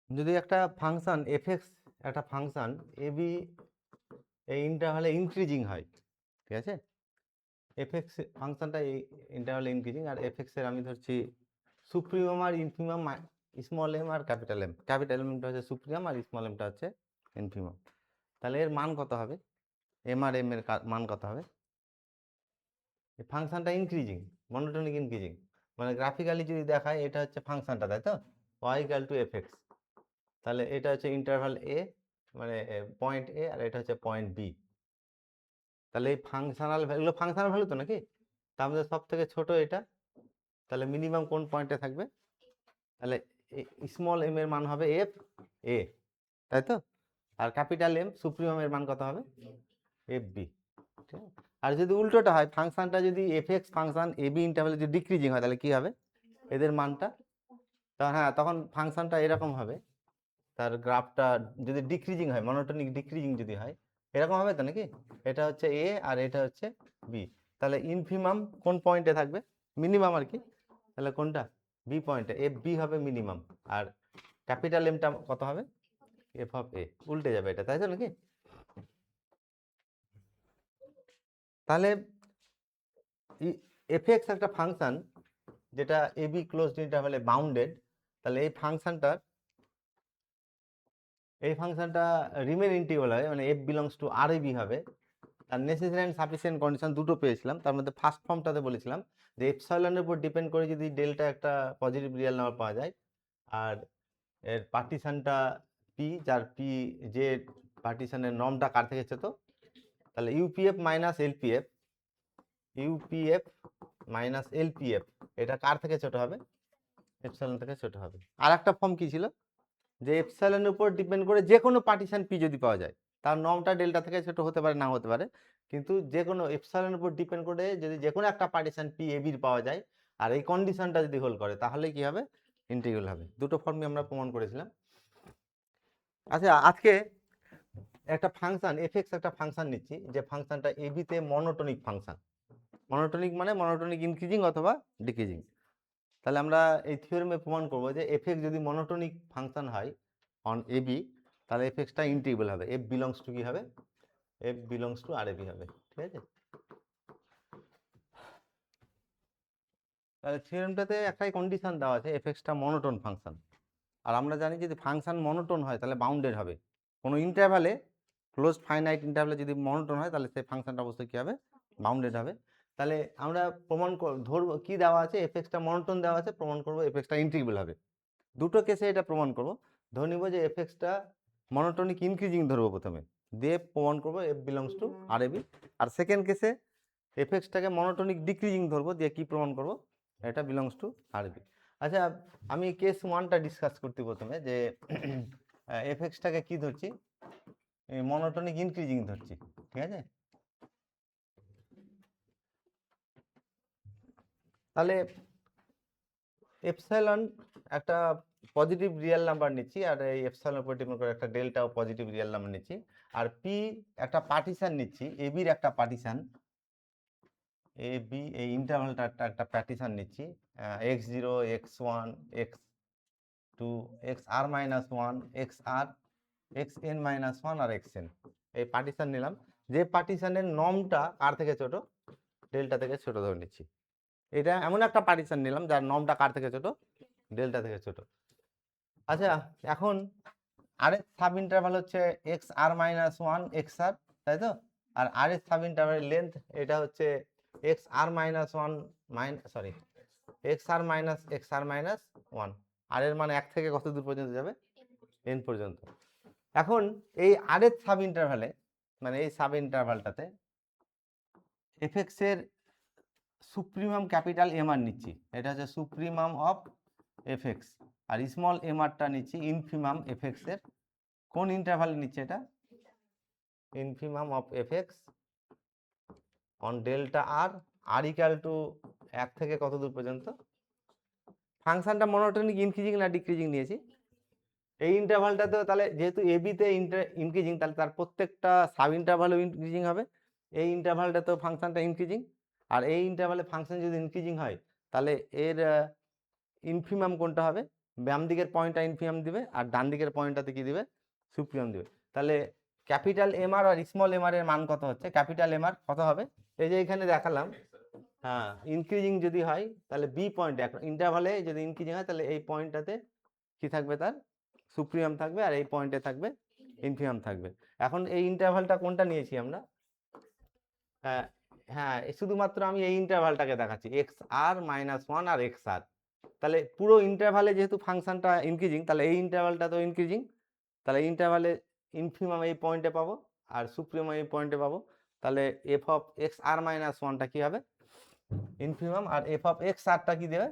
যদি একটা function FX, একটা ফাংশন এবি এই ইন্টারভালে ইনক্রিজিং হয়, ঠিক আছে, এফএক্স ফাংশনটা এই ইন্টারভালে ইনক্রিজিং, আর এফএক্স এর আমি ধরছি সুপ্রিমাম আর ইনফিমাম, স্মল এম আর ক্যাপিটাল এম। ক্যাপিটাল এমটা হচ্ছে সুপ্রিমাম আর স্মল এমটা হচ্ছে ইনফিমাম। তাহলে এর মান কত হবে, এম আর এম এর মান কত হবে? এই ফাংশনটা ইনক্রিজিং, মনোটোনিক ইনক্রিজিং, মানে গ্রাফিক্যালি যদি দেখায় এটা হচ্ছে ফাংশনটা, তাই তো, ওয়াই ইকুয়াল টু এফএক্স। তাহলে এটা হচ্ছে ইন্টারভাল এ, মানে পয়েন্ট এ, আর এটা হচ্ছে পয়েন্ট বি। তাহলে এই ফাংশনাল ভ্যালু, ফাংশনাল ভ্যালু তো নাকি, তার মধ্যে সব থেকে ছোট এটা, তাহলে মিনিমাম কোন পয়েন্টে থাকবে? তাহলে স্মল এম এর মান হবে এফ এ, তাই তো, আর ক্যাপিটাল এম সুপ্রিমাম এর মান কত হবে? F B. ঠিক আছে, আর যদি উল্টোটা হয়, ফাংশনটা যদি F X function A B ইন্টারভ্যালে যদি ডিক্রিজিং হয়, তাহলে কি হবে এদের মানটা? হ্যাঁ, তখন ফাংশনটা এরকম হবে, তার গ্রাফটা যদি ডিক্রিজিং হয়, মনোটোনিক ডিক্রিজিং যদি হয়, এরকম হবে তো নাকি, এটা হচ্ছে এ আর এটা হচ্ছে বি। তাহলে ইনফিমাম কোন পয়েন্টে থাকবে? মিনিমাম আর কি, তাহলে কোনটা? বি পয়েন্টে, এফ বি হবে মিনিমাম, আর ক্যাপিটাল এমটা কত হবে? এফ অফ এ। উল্টে যাবে এটা, তাই তো নাকি? তাহলে এফ এক্স একটা ফাংশন যেটা এ বি ক্লোজড ইন্টারভ্যালে বাউন্ডেড, তাহলে এই ফাংশনটা রিমেন ইন্টিগ্রাল হবে, মানে F belongs to R A B হবে। আর নেসেসারি অ্যান্ড সাফিসিয়েন্ট কন্ডিশন দুটো পেয়েছিলাম, তার মধ্যে ফার্স্ট ফর্মটাতে বলেছিলাম যে এপসাইলনের উপর ডিপেন্ড করে যদি ডেল্টা একটা পজিটিভ রিয়েল নাম্বার পাওয়া যায়, আর এর পার্টিশনটা পি, যার পি, যে পার্টিশনের নর্মটা কার থেকে ছোট, তাহলে UPF minus LPF, UPF minus L P F, এটা কার থেকে ছোট হবে? এপসাইলন থেকে ছোট হবে। আর একটা ফর্ম কি ছিল, যে এপসাইলনের উপর ডিপেন্ড করে যে কোনো পার্টিশন পি যদি পাওয়া যায়, তার নর্মটা ডেল্টা থেকে ছোট হতে পারে, না হতে পারে, কিন্তু যে কোনো এপসাইলনের উপর ডিপেন্ড করে যদি যে কোনো একটা পার্টিশন পি এ বির পাওয়া যায়, আর এই কন্ডিশনটা যদি হোল্ড করে, তাহলে কি হবে? ইন্টিগ্রাল হবে। দুটো ফর্মই আমরা প্রমাণ করেছিলাম। আচ্ছা, আজকে একটা ফাংশন এফএক্স, একটা ফাংশন নিচ্ছি, যে ফাংশনটা এ বিতে মনোটোনিক ফাংশন। মনোটোনিক মানে মনোটোনিক ইনক্রিজিং অথবা ডিক্রিজিং। তাহলে আমরা এই থিওরেমে প্রমাণ করব যে এফএক্স যদি মনোটোনিক ফাংশন হয় অন এ বি, তাহলে এফএক্সটা ইন্টিগ্রেবল হবে, এফ বিলংস টু কি হবে? F belongs to R A B হবে। ঠিক আছে, তাহলে থিওরেমটাতে একটাই কন্ডিশন দেওয়া আছে, এফএক্সটা মনোটোন ফাংশন। আর আমরা জানি যদি ফাংশন মনোটোন হয় তাহলে বাউন্ডেড হবে। কোনো ইন্টারভ্যালে, ক্লোজড ফাইনাইট ইন্টারভ্যালে যদি মনোটোন হয়, তাহলে সেই ফাংশনটা অবশ্যই কী হবে? বাউন্ডেড হবে। তাহলে আমরা প্রমাণ ধরবো কি দেওয়া আছে, এফএক্সটা মনোটোন দেওয়া আছে, প্রমাণ করবো এফএক্সটা ইন্টিগ্রেবল হবে। দুটো কেসে এটা প্রমাণ করব। ধরে নিব যে এফএক্সটা মনোটোনিক ইনক্রিজিং ধরবো প্রথমে, দিয়ে প্রমাণ করবো F belongs to R A B. আর সেকেন্ড কেসে এফএক্সটাকে মনোটোনিক ডিক্রিজিং ধরবো, দিয়ে কি প্রমাণ করব? এটা belongs to R A B. আচ্ছা, আমি কেস ওয়ানটা ডিসকাস করতে প্রথমে, যে এফএক্সটাকে কি ধরছি? মনোটোনিক ইনক্রিজিং ধরছি, ঠিক আছে। তাহলে এপসাইলন একটা পজিটিভ রিয়েল নাম্বার নিচ্ছি, আর এই এপসাইলন উপর ডিপেন্ড করে একটা ডেল্টাও পজিটিভ রিয়েল নাম্বার নিচ্ছি, আর পি একটা পার্টিশন নিচ্ছি, এ বির একটা পার্টিশন, এ বি এই ইন্টারভালটা একটা পার্টিশন নিচ্ছি, x0 x1 x2 xr minus 1 xr xn minus 1 আর xn, এই পার্টিশন নিলাম। যে পার্টিশনের নর্মটা কার থেকে ছোট? ডেল্টা থেকে ছোট ধরে নিচ্ছি। এটা এমন একটা পার্টিশন নিলাম যার নর্মটা কার থেকে ছোট? ডেল্টা থেকে ছোট। আচ্ছা, এখন আরের সাব ইন্টারভাল হচ্ছে x R minus one X আর, তাই তো, আর আরের সাব ইন্টারভালের লেন্থ এটা হচ্ছে x R minus one sorry x R minus one. আর এর মানে এক থেকে কত দূর পর্যন্ত যাবে? এন পর্যন্ত। এখন এই আরের সাব ইন্টারভালে, মানে এই সাব ইন্টারভালটাতে এফএক্স এর সুপ্রিমাম ক্যাপিটাল এম আর নিচ্ছি, এটা হচ্ছে সুপ্রিমাম অফ এফএক্স, আর স্মল এম আরটা নিচ্ছি ইনফিমাম এফএক্স এর। কোন ইন্টারভালে নিচ্ছে এটা? Infimum of F X on delta R, R equal to এক থেকে কত দূর পর্যন্ত? ফাংশনটা মনোটোনিক ইনক্রিজিং না ডিক্রিজিং নিয়েছি? এই ইন্টারভালটাতে তাহলে যেহেতু এ বিতে ইনক্রিজিং, তাহলে তার প্রত্যেকটা সাব ইন্টারভালও ইনক্রিজিং হবে। এই ইন্টারভালটাতেও ফাংশনটা ইনক্রিজিং, আর এই ইন্টারভালে ফাংশন যদি ইনক্রিজিং হয়, তাহলে এর ইনফিমাম কোনটা হবে? বাম দিকের পয়েন্টটা ইনফিনিমাম দিবে আর ডান দিকের পয়েন্টটাতে কি দিবে, সুপ্রিমাম দিবে। তাহলে ক্যাপিটাল এম আর আর স্মল এম আর এর মান কত হচ্ছে, ক্যাপিটাল এম আর কত হবে, এই যে এখানে দেখালাম, হ্যাঁ ইনক্রিজিং যদি হয় তাহলে বি পয়েন্ট ইন্টারভালে যদি ইনক্রিজিং হয় তাহলে এই পয়েন্টটাতে কি থাকবে, তার সুপ্রিমাম থাকবে আর এই পয়েন্টে থাকবে ইনফিনিমাম থাকবে। এখন এই ইন্টারভালটা কোনটা নিয়েছি আমরা, হ্যাঁ হ্যাঁ শুধুমাত্র আমি এই ইন্টারভালটাকে দেখাচ্ছি এক্স আর মাইনাস ওয়ান আর এক্স আর। তাহলে পুরো ইন্টারভালে যেহেতু ফাংশনটা ইনক্রিজিং তাহলে এই ইন্টারভালটা তো ইনক্রিজিং, তাহলে ইন্টারভালে ইনফিনিমাম এই পয়েন্টে পাবো আর সুপ্রিমাম এই পয়েন্টে পাবো। তাহলে F of X R minus ওয়ানটা কি হবে ইনফিনিমাম, আর এফ অফ এক্স আরটা কি দেবে,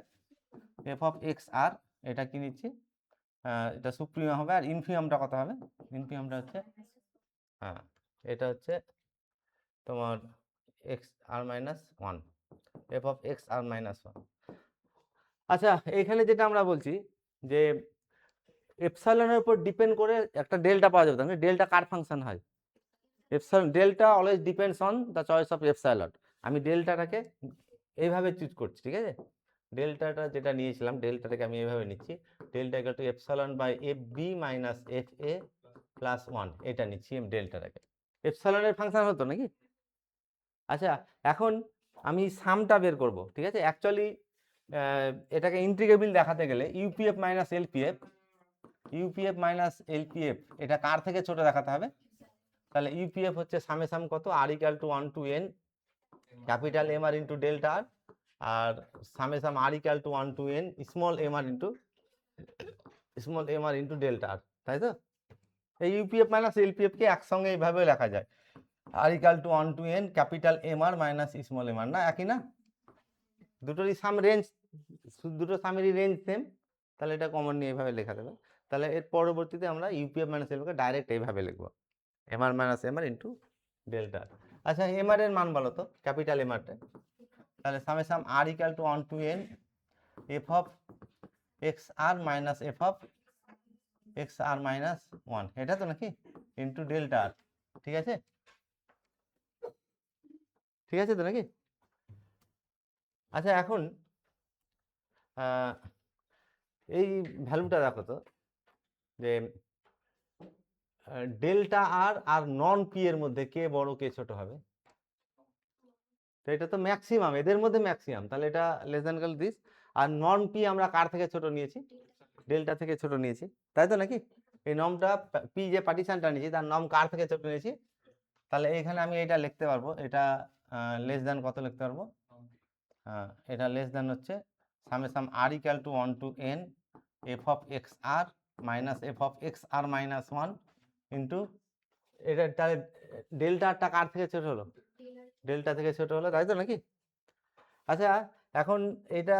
এফ অফ এক্স আর এটা কি নিচ্ছি, এটা সুপ্রিমাম হবে, আর ইনফিনিমামটা কত হবে, ইনফিনিমামটা হচ্ছে, হ্যাঁ এটা হচ্ছে তোমার X R minus one, F of X R minus one. আচ্ছা এখানে যেটা আমরা বলছি যে এপসাইলনের উপর ডিপেন্ড করে একটা ডেল্টা পাওয়া যাবে, তাহলে ডেল্টা কার ফাংশন হয়, epsilon delta always depends on the choice of epsilon. আমি ডেল্টাটাকে এইভাবে চুজ করছি, ঠিক আছে, ডেল্টাটা যেটা নিয়েছিলাম ডেল্টাটাকে আমি এইভাবে নিচ্ছি, delta equal to epsilon by F B minus F A plus one, এটা নিচ্ছি আমি ডেল্টাটাকে, এপসাইলনের ফাংশন হতো নাকি। আচ্ছা এখন আমি সামটা বের করব, ঠিক আছে, অ্যাকচুয়ালি এটাকে ইন্টিগ্রেবল দেখাতে গেলে UPF minus LPF, UPF minus L P F এটা কার থেকে ছোট দেখাতে হবে, তাহলে ইউপিএফ হচ্ছে সামেসাম কত R equal to 1 to N capital M R into delta R summation R equal to 1 to N small M R into delta R, তাই তো। এই ইউপিএফ মাইনাস এলপিএফ কে একসঙ্গে এইভাবে লেখা যায়, R equal to 1 to N capital M R minus small M R, না একই না, দুটোরই সাম রেঞ্জ, দুটো সামেরই রেঞ্জ সেম, তাহলে এটা কমন নিয়ে এইভাবে লেখা দেবে। তাহলে এর পরবর্তীতে আমরা ইউপিএফ মাইনাস এলপিএফ ডাইরেক্ট এইভাবে লিখবো, M R minus M R into delta. আচ্ছা এম আর এর মান বলো তো, ক্যাপিটাল এম আরটা, তাহলে summation R equal to 1 to N F of X R minus F of X R minus one, এটা তো নাকি ইন্টু ডেল্টা আর, ঠিক আছে, ঠিক আছে তো নাকি। আচ্ছা এখন এই ভ্যালুটা দেখো তো যে ডেল্টা আর আর নন পি এর মধ্যে কে বড় কে ছোট হবে, তো এটা তো ম্যাক্সিমাম, এদের মধ্যে ম্যাক্সিমাম, তাহলে এটা লেস দ্যান ইকুয়াল দিস, আর নন পি আমরা কার থেকে ছোট নিয়েছি, ডেল্টা থেকে ছোট নিয়েছি, তাই তো নাকি, এই নমটা পি যে পার্টিশনটা নিয়েছি তার নম কার থেকে ছোট নিয়েছি, তাহলে এখানে আমি এটা লিখতে পারবো, এটা লেস দ্যান কত লিখতে পারবো, এটা লেস দ্যান হচ্ছে summation R equal to 1 to N F of X R minus F of X R minus one into এটা, তাহলে ডেল্টাটা কার থেকে ছোট হলো, ডেল্টা থেকে ছোট হলো, তাই তো নাকি। আচ্ছা এখন এটা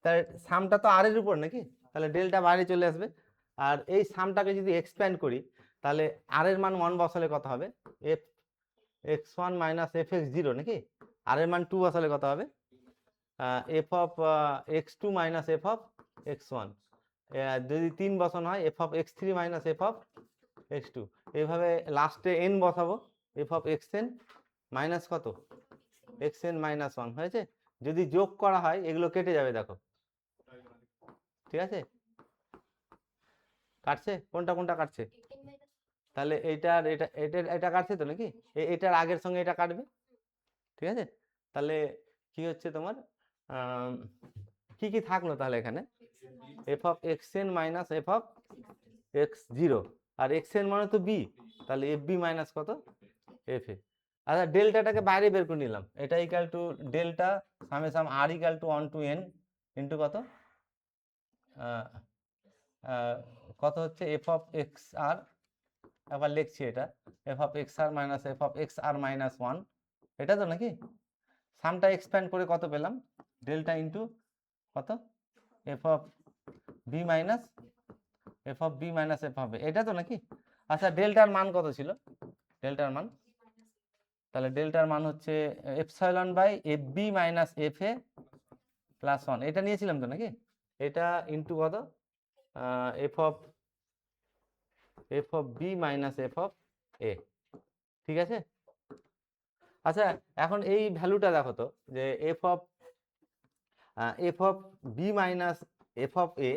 তার সামটা তো আর এর উপর নাকি, তাহলে ডেল্টা বাইরে চলে আসবে, আর এই সামটাকে যদি এক্সপ্যান্ড করি তাহলে আর এর মান 1 বসালে কত হবে, F X one minus F X zero নাকি, আর এর মান 2 বসালে কত হবে, F of X two minus F of X one, যদি 3 বসানো হয় F of X three minus F of X two, এইভাবে লাস্টে এন বসাবো, F of X N minus কত এক্স এন মাইনাস ওয়ান, হয়েছে, যদি যোগ করা হয় এগুলো কেটে যাবে দেখো, ঠিক আছে, কাটছে কোনটা কোনটা কাটছে, তাহলে এইটার এটা এটা এটা কাটছে তো নাকি, এটার আগের সঙ্গে এটা কাটবে, ঠিক আছে, তাহলে কি হচ্ছে তোমার কি কি থাকলো তাহলে এখানে, F of X N minus F of X zero, আর এক্স এন মানে তো বি, তাহলে এফ বি মাইনাস কত এফ এ। আচ্ছা ডেল্টাটাকে বাইরে বের করে নিলাম, এটা equal to delta summation R equal to 1 to N into কত কত হচ্ছে এফ অফ এক্স আর, আবার লিখছি এটা F of X R minus F of X R minus one, এটা তো নাকি, সামটা এক্সপ্যান্ড করে কত পেলাম, ডেল্টা ইন্টু কত F of B minus F of B minus F of, এটা তো নাকি। আচ্ছা ডেল্টার মান কত ছিল, ডেল্টার মান, তাহলে ডেল্টার মান হচ্ছে epsilon by F B minus F A plus one, এটা নিয়েছিলাম তো নাকি, এটা ইন্টু কত F of B minus F of A, ঠিক আছে। আচ্ছা এখন এই ভ্যালুটা দেখো তো যে F of B minus F of A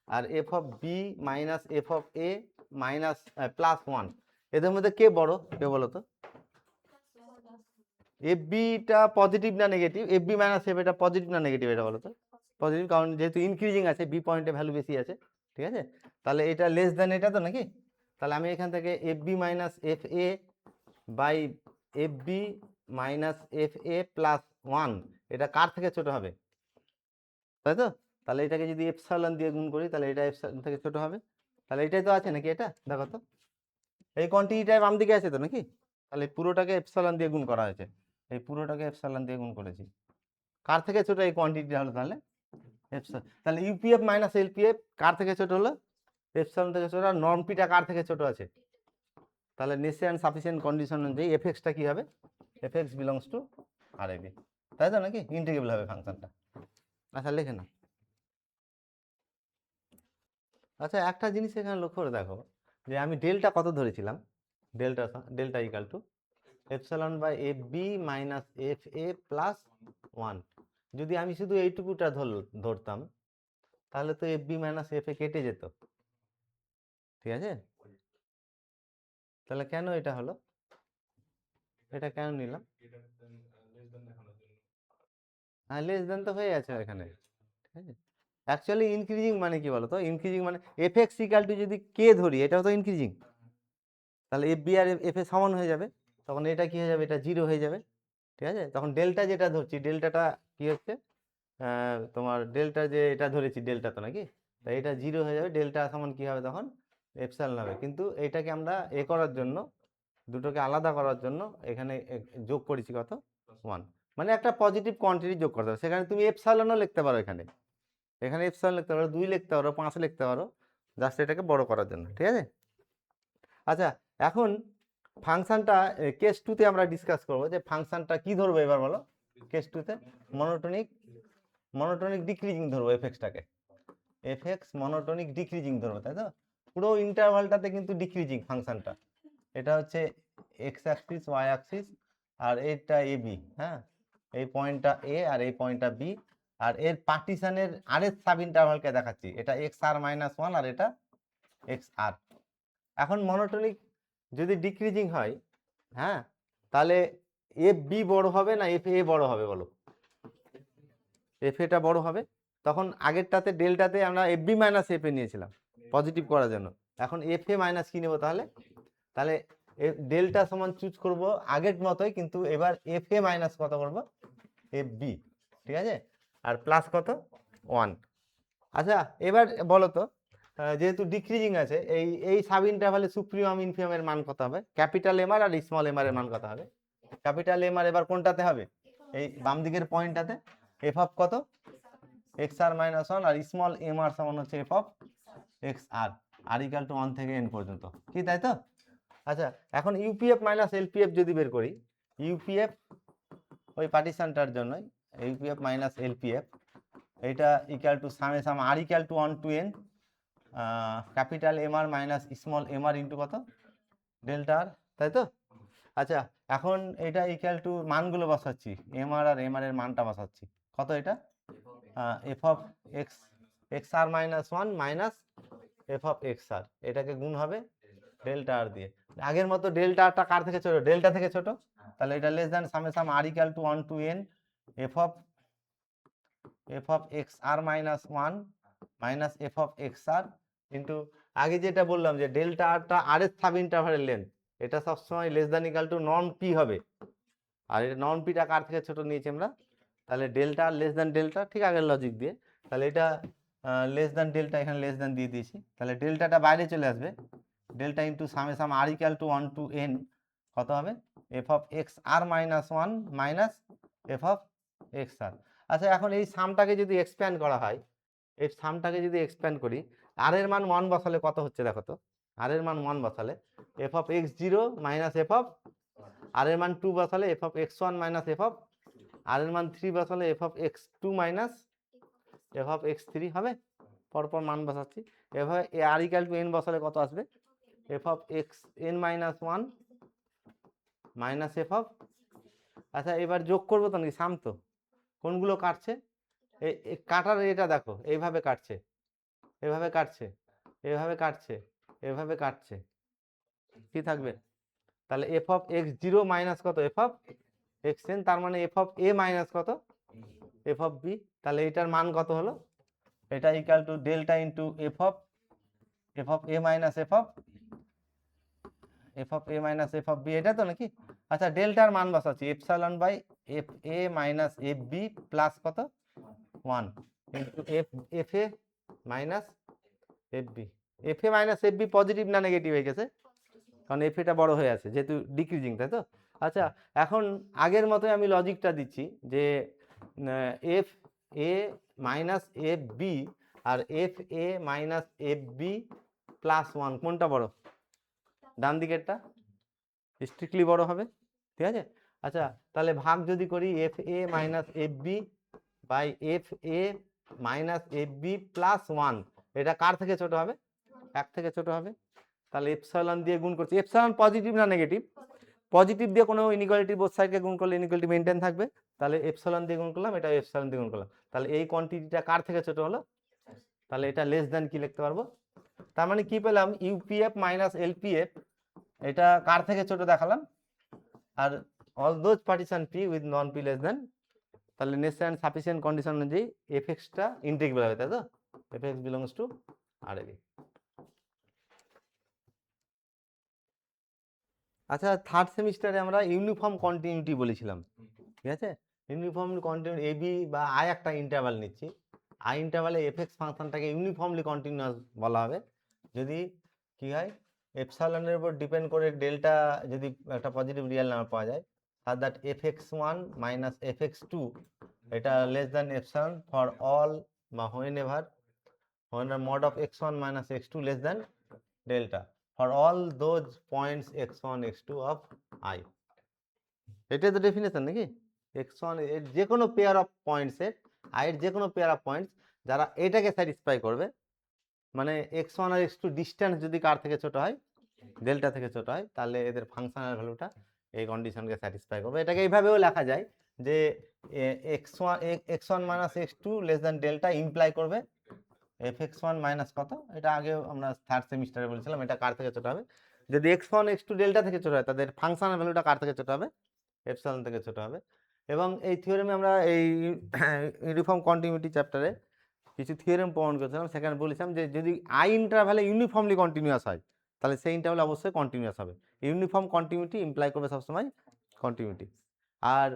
আর F of B minus F of A minus plus one, এদের মধ্যে কে বড় কে বলো তো? এফ বিটা পজিটিভ না negative? F B minus F এটা পজিটিভ না নেগেটিভ এটা বলো তো? পজিটিভ, কারণ যেহেতু ইনক্রিজিং আছে, বি পয়েন্টে ভ্যালু বেশি আছে, ঠিক আছে? তাহলে এটা লেস দেন এটা তো নাকি? তাহলে আমি এখান থেকে F B minus F A by F B minus F A plus one, এটা কার থেকে ছোট হবে? তাই তো? তাহলে এটাকে যদি এপসাইলন দিয়ে গুণ করি তাহলে এটা এপসাইলন থেকে ছোট হবে। তাহলে এটাই তো আছে নাকি? এটা দেখো তো, এই কোয়ান্টিটিটা বাম দিকে আছে তো নাকি? তাহলে পুরোটাকে এপসাইলন দিয়ে গুণ করা হয়েছে, এই পুরোটাকে এপসাইলন দিয়ে গুণ করেছি। কার থেকে ছোট এই কোয়ান্টিটিটা হলো তাহলে? এপসাইলন। তাহলে ইউপিএফ মাইনাস এলপিএফ কার থেকে ছোট হলো? এপসাইলন থেকে ছোট। আর নর্ম পিটা কার থেকে ছোট আছে? তাহলে নেসেসারি সাফিসিয়েন্ট কন্ডিশন অনুযায়ী এফএক্সটা কি হবে? F X belongs to R A B, তাই তো নাকি? ইন্টিগ্রেবল হবে ফাংশনটা। আচ্ছা লিখে না। আচ্ছা একটা জিনিস এখানে লক্ষ্য করে দেখো, যে আমি ডেল্টা কত ধরেছিলাম? Delta delta equal to epsilon by F B minus F A plus one. যদি আমি শুধু এইটুকুটা ধরতাম তাহলে তো F B minus F A কেটে যেত, ঠিক আছে? তাহলে কেন এটা হলো? এটা কেন নিলাম? হ্যাঁ লেস দেন তো হয়ে আছে এখানে, ঠিক আছে? অ্যাকচুয়ালি ইনক্রিজিং মানে কি বলতো? ইনক্রিজিং মানে এফ এক্স ইকাল টু যদি কে ধরি, এটাও তো ইনক্রিজিং, তাহলে এফ বি আর এফ এ সমান হয়ে যাবে, তখন এটা কি হয়ে যাবে? এটা জিরো হয়ে যাবে, ঠিক আছে? তখন ডেল্টা যেটা ধরছি, ডেল্টাটা কি হচ্ছে? তোমার ডেল্টা যে এটা ধরেছি ডেল্টা তো নাকি, তাই এটা জিরো হয়ে যাবে, ডেল্টা সমান কি হবে তখন? এপসাইলন হবে। কিন্তু এটাকে আমরা করার জন্য, দুটোকে আলাদা করার জন্য এখানে যোগ করেছি কত? ওয়ান। মানে একটা পজিটিভ কোয়ান্টিটি যোগ করতে হবে, সেখানে তুমি এপসাইলনও লিখতে পারো, এখানে এখানে এপসাইলন লিখতে পারো, 2 লিখতে পারো, 5 লিখতে পারো, জাস্ট এটাকে বড় করার জন্য, ঠিক আছে? আচ্ছা এখন ফাংশনটা কেস টুতে আমরা ডিসকাস করবো, যে ফাংশনটা কি ধরবো এবার বলো? কেস টুতে মনোটোনিক ডিক্রিজিং ধরবো এফএক্সটাকে, এফএক্স মনোটোনিক ডিক্রিজিং ধরবো, তাই তো? পুরো ইন্টারভালটাতে কিন্তু ডিক্রিজিং ফাংশনটা, এটা হচ্ছে এক্স অ্যাক্সিস ওয়াই অ্যাক্সিস, আর এটা এ বি, হ্যাঁ এই পয়েন্টটা এ আর এই পয়েন্টটা বি, আর এর পার্টিশনের আরের সাব ইন্টারভালকে দেখাচ্ছি, এটা এক্স আর মাইনাস ওয়ান আর এটা এক্স আর। এখন মনোটোনিক যদি ডিক্রিজিং হয়, হ্যাঁ, তাহলে এফ বি বড় হবে না এফ এ বড় হবে বলো? এফ এটা বড় হবে। তখন আগেরটাতে ডেল্টাতে আমরা F B minus F A নিয়েছিলাম পজিটিভ করার জন্য, এখন এফ এ মাইনাস কি নেবো তাহলে? তাহলে ডেল্টা সমান চুজ করব আগের মতোই, কিন্তু এবার এফ এ মাইনাস কত করব? এফ বি, ঠিক আছে? আর প্লাস কত? ওয়ান। আচ্ছা এবার বলো তো, যেহেতু ডিক্রিজিং আছে, এই সাব ইন্টারভালে সুপ্রিমাম ইনফিমামের মান কত হবে? ক্যাপিটাল এম আর আর স্মল এম আর এর মান কত হবে? ক্যাপিটাল এম আর এবার কোনটাতে হবে? এই বাম দিকের পয়েন্টটাতে। এফ অফ কত? এক্স আর মাইনাস ওয়ান, আর স্মল এম আর সমান হচ্ছে F of X R, R equal to one থেকে এন পর্যন্ত, কি তাই তো? আচ্ছা এখন ইউপিএফ মাইনাস এলপিএফ যদি বের করি, ইউপিএফ ওই পার্টিশনটার জন্য, ইউপিএফ মাইনাস এলপিএফ, এটা equal to summation R equal to 1 to N capital M R minus small M R into কত? ডেল্টা আর, তাই তো? আচ্ছা এখন এটা ইকাল টু মানগুলো বসাচ্ছি, এম আর এম আর এর মানটা বসাচ্ছি, কত এটা? F of X X R minus one minus F of X R, এটাকে গুণ হবে ডেল্টা আর দিয়ে। আগের মতো ডেল্টা আরটা কার থেকে ছোট? ডেল্টা থেকে ছোট, তাহলে এটা less than summation R equal to 1 to N F of X R minus one minus F of X R into, আগে যেটা বললাম যে ডেল্টা আরটা আর এর সাব ইন্টারভালের লেন্থ, এটা সবসময় less than equal to norm P হবে, আর এটা নর্ম পিটা কার থেকে ছোট নিয়েছি আমরা? তাহলে delta R less than delta, ঠিক আগের লজিক দিয়ে, তাহলে এটা লেস দ্যান ডেল্টা, এখানে লেস দ্যান দিয়ে দিয়েছি, তাহলে ডেল্টাটা বাইরে চলে আসবে, delta into summation R equal to 1 to N কত হবে? F of X R minus one minus F of X R. আচ্ছা এখন এই সামটাকে যদি এক্সপ্যান্ড করা হয়, এই সামটাকে যদি এক্সপ্যান্ড করি, আর এর মান 1 বসালে কত হচ্ছে দেখো তো? আর এর মান 1 বসালে F of X zero minus F of, আর এর মান 2 বসালে F of X one minus F of, আর এর মান 3 বসালে F of X two minus F of X three হবে। পরপর মান বসাচ্ছি, এভাবে আর ইকাল টু এন বসালে কত আসবে? F of X N minus one minus F of. আচ্ছা এবার যোগ করবো তো নাকি? সাম তো, কোনগুলো কাটছে? এই কাটার এটা দেখো এইভাবে কাটছে, এভাবে কাটছে, এভাবে কাটছে, এভাবে কাটছে, কি থাকবে? তাহলে F of X zero minus কত? এফ অফ এক্স এন, তার মানে এফ অফ এ মাইনাস কত? F of B. তাহলে এটার মান কত হলো? এটা equal to delta into F of A minus F of A minus F of B, এটা তো নাকি? আচ্ছা, ডেল্টার মান বসাচ্ছি epsilon by F A minus F B plus কত? 1 into F A minus F B. F A minus F B positive না negative হয়ে গেছে? কারণ এফ এটা বড় হয়ে আছে যেহেতু ডিক্রিজিং, তাই তো? আচ্ছা, এখন আগের মতোই আমি লজিকটা দিচ্ছি যে F A minus F B আর F A minus F B plus 1 কোনটা বড়? ডান দিকেরটা স্ট্রিক্টলি বড় হবে, ঠিক আছে? আচ্ছা, তাহলে ভাগ যদি করি F A minus F B by F A minus F B plus 1, এটা কার থেকে ছোট হবে? 1 থেকে ছোট হবে। তাহলে এপসাইলন দিয়ে গুণ করছি। এপসাইলন পজিটিভ না নেগেটিভ? পজিটিভ দিয়ে কোনো ইনইকুয়ালিটি বোথ সাইডকে গুণ করলে ইনইকুয়ালিটি মেনটেন থাকবে। তাহলে এপসাইলন দিয়ে গুণ করলাম, এটা এপসাইলন দিয়ে গুণ করলাম। তাহলে এই কোয়ান্টিটিটা কার থেকে ছোট হলো? তাহলে এটা লেস দ্যান কি লিখতে পারবো? তার মানে কি পেলাম? ইউপিএফ মাইনাস এলপিএফ, এটা কার থেকে ছোট দেখালাম? আর all those partition P with non P less than, তাহলে নেসেসারি এন্ড সাফিসিয়েন্ট কন্ডিশন অনুযায়ী এফ এক্সটা ইন্টিগ্রেবল হবে, তাই তো? F X belongs to R A B. আচ্ছা, থার্ড সেমিস্টারে আমরা ইউনিফর্ম কন্টিনিউটি বলেছিলাম, ঠিক আছে? ইউনিফর্ম কন্টিনিউটি এ বি বা আই একটা ইন্টারভাল নিচ্ছি, আই ইন্টারভালে এফ এক্স ফাংশনটাকে ইউনিফর্মলি কন্টিনিউয়াস বলা হবে যদি কি হয়, এপসাইলনের উপর ডিপেন্ড করে ডেল্টা যদি একটা পজিটিভ রিয়েল নাম্বার পাওয়া যায়, আর that F X one minus F X two এটা less than epsilon for all বা whenever mod of x1 minus x2 less than delta for all those points x1 x2 of I. এটাই তো definition নাকি? x1 এর যে কোনো pair of points এর i এর যে কোনো পেয়ার অফ পয়েন্টস যারা এটাকে স্যাটিসফাই করবে, মানে x1 আর x2 ডিস্টেন্স যদি কার থেকে ছোট হয়? ডেল্টা থেকে ছোট হয়, তাহলে এদের ফাংশনাল ভ্যালুটা এই কন্ডিশনকে স্যাটিসফাই করবে। এটাকে এইভাবেও লেখা যায় যে x1 minus x2 less than delta imply করবে এফ এক্স ওয়ান মাইনাস কত, এটা আগেও আমরা থার্ড সেমিস্টারে বলেছিলাম, এটা কার থেকে ছোট হবে? যদি X one X two delta থেকে ছোট হয়, তাদের ফাংশনাল ভ্যালুটা কার থেকে ছোট হবে? এপসাইলন থেকে ছোট হবে। এবং এই থিওরেমে আমরা এই ইউনিফর্ম কন্টিনিউটি চ্যাপ্টারে কিছু থিওরেম প্রমাণ করেছিলাম, সেখানে বলেছিলাম যে যদি আই ইন্টারভ্যালে ইউনিফর্মলি কন্টিনিউয়াস হয়, তাহলে সেই ইন্টারভ্যাল অবশ্যই কন্টিনিউয়াস হবে। ইউনিফর্ম কন্টিনিউটি ইমপ্লাই করবে সবসময় কন্টিনিউটি। আর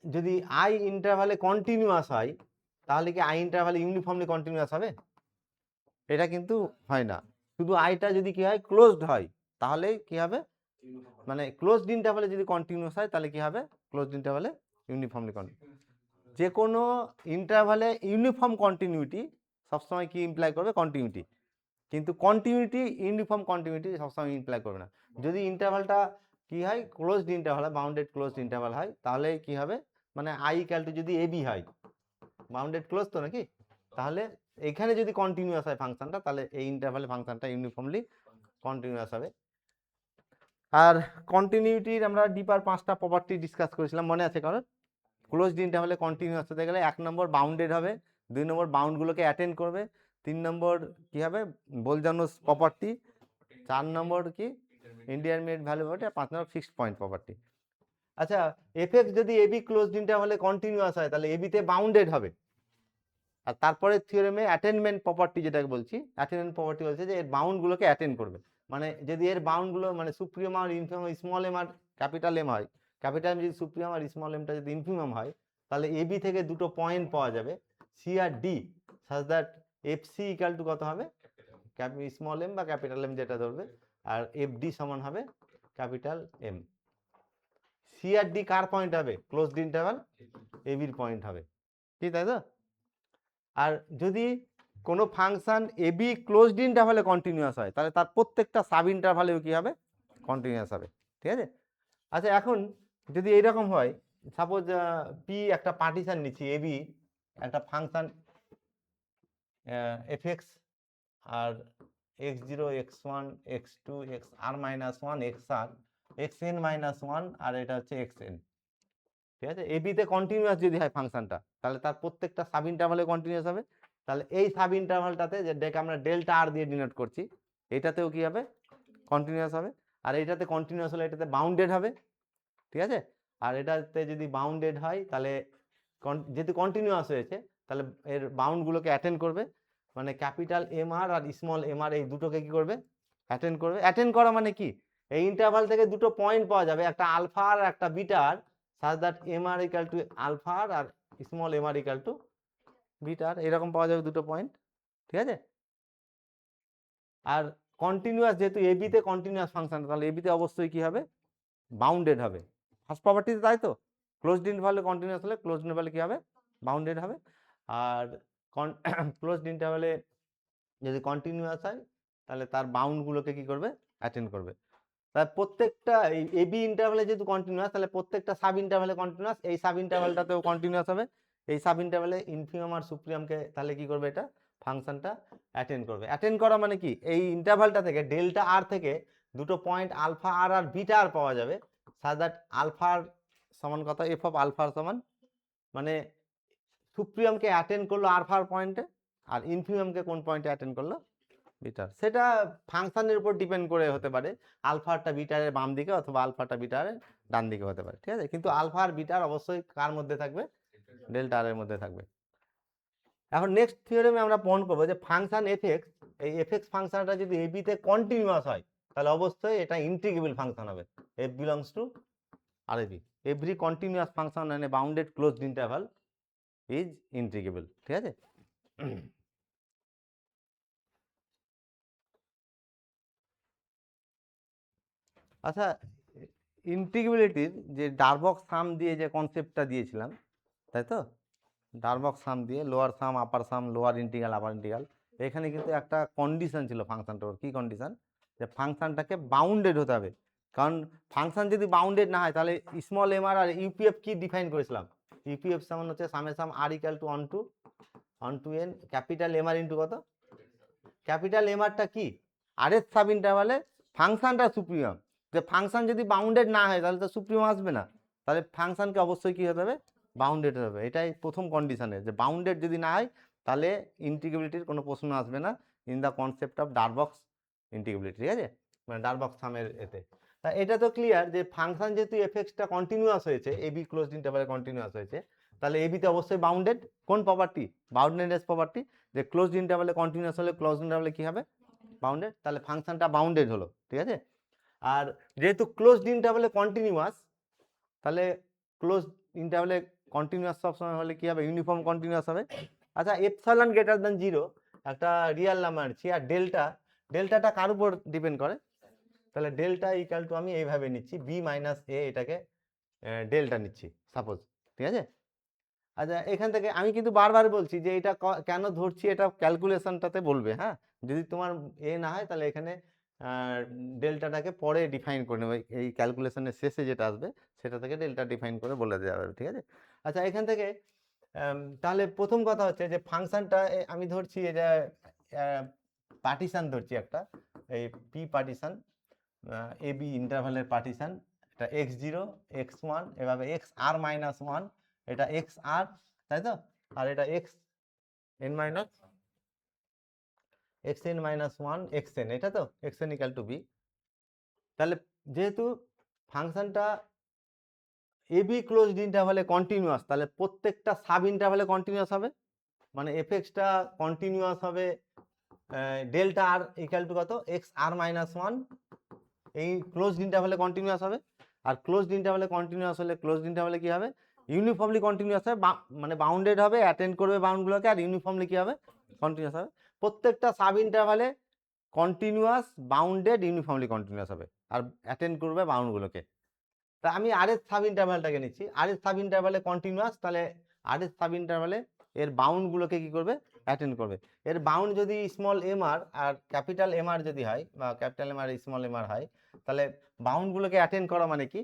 যদি আই ইন্টারভ্যালে কন্টিনিউয়াস হয়, তাহলে কি আই ইন্টারভ্যালে ইউনিফর্মলি কন্টিনিউয়াস হবে? এটা কিন্তু হয় না। শুধু আইটা যদি কি হয়, ক্লোজড হয়, তাহলে কি হবে? মানে ক্লোজড ইন্টারভ্যালে যদি কন্টিনিউয়াস হয়, তাহলে কি হবে? ক্লোজড ইন্টারভ্যালে ইউনিফর্মলি কন্টিনিউয়াস। যে কোনো ইন্টারভ্যালে ইউনিফর্ম কন্টিনিউটি সবসময় কি ইমপ্লাই করবে? কন্টিনিউটি। কিন্তু কন্টিনিউটি ইউনিফর্ম কন্টিনিউটি সবসময় ইমপ্লাই করবে না। যদি ইন্টারভ্যালটা কি হয়, ক্লোজড ইন্টারভ্যাল হয়, বাউন্ডেড ক্লোজড ইন্টারভ্যাল হয়, তাহলে কি হবে? মানে আই ইকুয়াল টু যদি এবি হয়, বাউন্ডেড ক্লোজ তো নাকি, তাহলে এখানে যদি কন্টিনিউয়াস হয় ফাংশনটা, তাহলে এই ইন্টারভ্যালে ফাংশনটা ইউনিফর্মলি কন্টিনিউয়াস হবে। আর কন্টিনিউটির আমরা ডিপার 5টা প্রপার্টি ডিসকাস করেছিলাম, মনে আছে কারণ? ক্লোজড ইন্টারভ্যালে কন্টিনিউয়াস হতে গেলে 1 নম্বর বাউন্ডেড হবে, 2 নম্বর বাউন্ডগুলোকে অ্যাটেন্ড করবে, 3 নম্বর কি হবে? বোলজানোস প্রপার্টি, 4 নম্বর কি? ইন্ডিটারমিনেট ভ্যালু প্রপার্টি, আর 5 নম্বর ফিক্সড পয়েন্ট প্রপার্টি। আচ্ছা, এফ এক্স যদি এবি ক্লোজড ইন্টারভ্যালে কন্টিনিউয়াস হয়, তাহলে এবি তে বাউন্ডেড হবে। আর তারপরে থিওরেমে অ্যাটেনমেন্ট প্রপার্টি যেটাকে বলছি, অ্যাটেনমেন্ট প্রপার্টি বলছে যে এর বাউন্ডগুলোকে অ্যাটেন্ড করবে। মানে যদি এর বাউন্ডগুলো মানে সুপ্রিম আর ইনফিমাম, স্মল এম আর ক্যাপিটাল এম হয়, ক্যাপিটাল এম যদি সুপ্রিম আর স্মল এমটা যদি ইনফিমাম হয়, তাহলে এবি থেকে দুটো পয়েন্ট পাওয়া যাবে সি আর D, such that F C equal to কত হবে? স্মল এম বা ক্যাপিটাল এম যেটা ধরবে, আর এফ ডি সমান হবে ক্যাপিটাল এম। সি আর ডি কার পয়েন্ট হবে? ক্লোজড ইন্টারভাল এবির পয়েন্ট হবে, ঠিক তাই তো? আর যদি কোনো ফাংশন এবি ক্লোজড ইন্টারভালে কন্টিনিউয়াস হয়, তাহলে তার প্রত্যেকটা সাব ইন্টারভালেও কি হবে? কন্টিনিউয়াস হবে, ঠিক আছে? আচ্ছা, এখন যদি এইরকম হয়, সাপোজ পি একটা পার্টিশন নিচ্ছি, এবি একটা ফাংশন এফ এক্স আর X zero X one X two X R minus one X আর এক্স এন মাইনাস ওয়ান, আর এটা হচ্ছে এক্স এন, ঠিক আছে? এবিতে কন্টিনিউয়াস যদি হয় ফাংশনটা, তাহলে তার প্রত্যেকটা সাব ইন্টারভালে কন্টিনিউয়াস হবে। তাহলে এই সাব ইন্টারভালটাতে যেটাকে আমরা ডেল্টা আর দিয়ে ডিনোট করছি, এটাতেও কি হবে, কন্টিনিউয়াস হবে। আর এটাতে কন্টিনিউয়াস হলে এটাতে বাউন্ডেড হবে, ঠিক আছে। আর এটাতে যদি বাউন্ডেড হয় তাহলে যেহেতু কন্টিনিউয়াস হয়েছে তাহলে এর বাউন্ডগুলোকে অ্যাটেন্ড করবে, মানে ক্যাপিটাল এম আর আর স্মল এম আর এই দুটোকে কি করবে, অ্যাটেন্ড করবে। অ্যাটেন্ড করা মানে কি, এই ইন্টারভাল থেকে দুটো পয়েন্ট পাওয়া যাবে, একটা আলফা আর একটা বিটার, such that M R equal to alpha আর small M R equal to বিটার, এরকম পাওয়া যাবে দুটো পয়েন্ট, ঠিক আছে। আর কন্টিনিউয়াস, যেহেতু এবিতে কন্টিনিউয়াস ফাংশন, তাহলে এবিতে অবশ্যই কি হবে, বাউন্ডেড হবে। ফার্স্ট প্রপার্টিতে তাই তো, ক্লোজড ইন্টারভালে কন্টিনিউয়াস হলে ক্লোজড ইন্টারভালে কি হবে, বাউন্ডেড হবে। আর ক্লোজড ইন্টারভালে যদি কন্টিনিউয়াস হয় তাহলে তার বাউন্ডগুলোকে কি করবে, অ্যাটেন্ড করবে। তাহলে প্রত্যেকটা এই এবি ইন্টারভালে যেহেতু কন্টিনিউয়াস, তাহলে প্রত্যেকটা সাব ইন্টারভালে কন্টিনিউয়াস, এই সাব ইন্টারভালটাতেও কন্টিনিউয়াস হবে। এই সাব ইন্টারভালে ইনফিমাম আর সুপ্রিয়ামকে তাহলে কি করবে, এটা ফাংশনটা অ্যাটেন্ড করবে। অ্যাটেন্ড করা মানে কি, এই ইন্টারভালটা থেকে ডেল্টা আর থেকে দুটো পয়েন্ট আলফা আর আর বিটা আর পাওয়া যাবে, সাজ দ্যাট আলফার সমান কত, এফ অফ আলফার সমান, মানে সুপ্রিয়ামকে অ্যাটেন্ড করলো আলফার পয়েন্টে আর ইনফিমামকে কোন পয়েন্টে অ্যাটেন্ড করলো, বিটার। সেটা ফাংশনের উপর ডিপেন্ড করে হতে পারে, আলফাটা বিটারের বাম দিকে অথবা আলফাটা বিটারের ডান দিকে হতে পারে, ঠিক আছে। কিন্তু আলফা আর বিটার অবশ্যই কার মধ্যে থাকবে, ডেল্টা আর এর মধ্যে থাকবে। এখন নেক্সট থিওরেমে আমরা প্রমাণ করবো যে ফাংশন এফএক্স, এই এফএক্স ফাংশনটা যদি এবি তে কন্টিনিউয়াস হয় তাহলে অবশ্যই এটা ইন্টিগ্রেবল ফাংশন হবে, F belongs to R A B, every continuous function in a bounded closed interval is integrable, ঠিক আছে। আচ্ছা, ইন্টিগ্রেবিলিটির যে ডারবক্স সাম দিয়ে যে কনসেপ্টটা দিয়েছিলাম, তাই তো, ডারবক্স সাম দিয়ে লোয়ার সাম আপার সাম, লোয়ার ইন্টিগ্রাল আপার ইন্টিগ্রাল, এখানে কিন্তু একটা কন্ডিশন ছিল ফাংশনটার, কি কন্ডিশন, যে ফাংশনটাকে বাউন্ডেড হতে হবে। কারণ ফাংশন যদি বাউন্ডেড না হয় তাহলে স্মল এম আর ইউপিএফ কি ডিফাইন করেছিলাম, ইউপিএফ সমান হচ্ছে summation R equal to one to N capital M R into কত, ক্যাপিটাল এম আরটা কি, আর এস সাব ইন্টারভালে ফাংশনটা সুপ্রিমাম, যে ফাংশন যদি বাউন্ডেড না হয় তাহলে তো সুপ্রিমাম আসবে না, তাহলে ফাংশনকে অবশ্যই কি হতে হবে, বাউন্ডেড হতে হবে। এটাই প্রথম কন্ডিশনে, যে বাউন্ডেড যদি না হয় তাহলে ইন্টিগ্রেবিলিটির কোনো প্রশ্ন আসবে না in the concept of Darboux integrability, ঠিক আছে, মানে ডারবক্স সামের এতে। তা এটা তো ক্লিয়ার যে ফাংশন যেহেতু এফএক্সটা কন্টিনিউয়াস হয়েছে, এবি ক্লোজড ইন্টারভালে কন্টিনিউয়াস হয়েছে, তাহলে এবিতে অবশ্যই বাউন্ডেড, কোন প্রপার্টি, বাউন্ডেডনেস প্রপার্টি, যে ক্লোজড ইন্টারভালে কন্টিনিউয়াস হলে ক্লোজড ইন্টারভালে কি হবে, বাউন্ডেড, তাহলে ফাংশনটা বাউন্ডেড হলো, ঠিক আছে। আর যেহেতু ক্লোজড ইন্টারভালে কন্টিনিউয়াস, তাহলে ক্লোজ ইন্টারভালে কন্টিনিউয়াস সবসময় হলে কি হবে, ইউনিফর্ম কন্টিনিউয়াস হবে। আচ্ছা, এপসাইলন গ্রেটার দ্যান 0 একটা রিয়েল নাম্বার নিচ্ছি, আর ডেল্টাটা কার উপর ডিপেন্ড করে, তাহলে ডেল্টা ইকাল টু আমি এইভাবে নিচ্ছি বি মাইনাস এ, এটাকে ডেল্টা নিচ্ছি সাপোজ, ঠিক আছে। আচ্ছা, এখান থেকে আমি কিন্তু বারবার বলছি যে এটা কেন ধরছি, এটা ক্যালকুলেশনটাতে বলবে, হ্যাঁ, যদি তোমার এ না হয় তাহলে এখানে ডেল্টাটাকে পরে ডিফাইন করে নেবে, এই ক্যালকুলেশনের শেষে যেটা আসবে সেটা থেকে ডেল্টা ডিফাইন করে বলে দেওয়া যাবে, ঠিক আছে। আচ্ছা, এখান থেকে তাহলে প্রথম কথা হচ্ছে যে ফাংশনটা আমি ধরছি এটা পার্টিশন ধরছি একটা, এই P partition, A B ইন্টারভালের partition, এটা x0 x1 এভাবে x r-1, এটা xr, তাই তো, আর এটা xn-1 xn, এটা তো xn ইকাল টু বি। তাহলে যেহেতু ফাংশনটা এবি ক্লোজড ইন্টারভালে কন্টিনিউয়াস, তাহলে প্রত্যেকটা সাব ইন্টারভালে কন্টিনিউয়াস হবে, মানে এফএক্সটা কন্টিনিউয়াস হবে ডেল্টা আর ইকাল টু কত, xr-1, এই ক্লোজড ইন্টারভালে কন্টিনিউয়াস হবে। আর ক্লোজড ইন্টারভালে কন্টিনিউয়াস হলে ক্লোজড ইন্টারভালে কি হবে, ইউনিফর্মলি কন্টিনিউয়াস হবে, মানে বাউন্ডেড হবে, অ্যাটেন্ড করবে বাউন্ডগুলোকে, আর ইউনিফর্মলি কি হবে, কন্টিনিউয়াস হবে। প্রত্যেকটা সাব ইন্টারভালে কন্টিনিউয়াস, বাউন্ডেড, ইউনিফর্মলি কন্টিনিউয়াস হবে আর অ্যাটেন্ড করবে বাউন্ডগুলোকে। তা আমি আর এস সাব ইন্টারভালটাকে নিচ্ছি, আর এস সাব ইন্টারভালে কন্টিনিউয়াস, তাহলে আর এস সাব ইন্টারভালে এর বাউন্ডগুলোকে কি করবে, অ্যাটেন্ড করবে। এর বাউন্ড যদি স্মল এম আর ক্যাপিটাল এম আর যদি হয়, বা ক্যাপিটাল এম আর স্মল এম আর হয়, তাহলে বাউন্ডগুলোকে অ্যাটেন্ড করা মানে কি,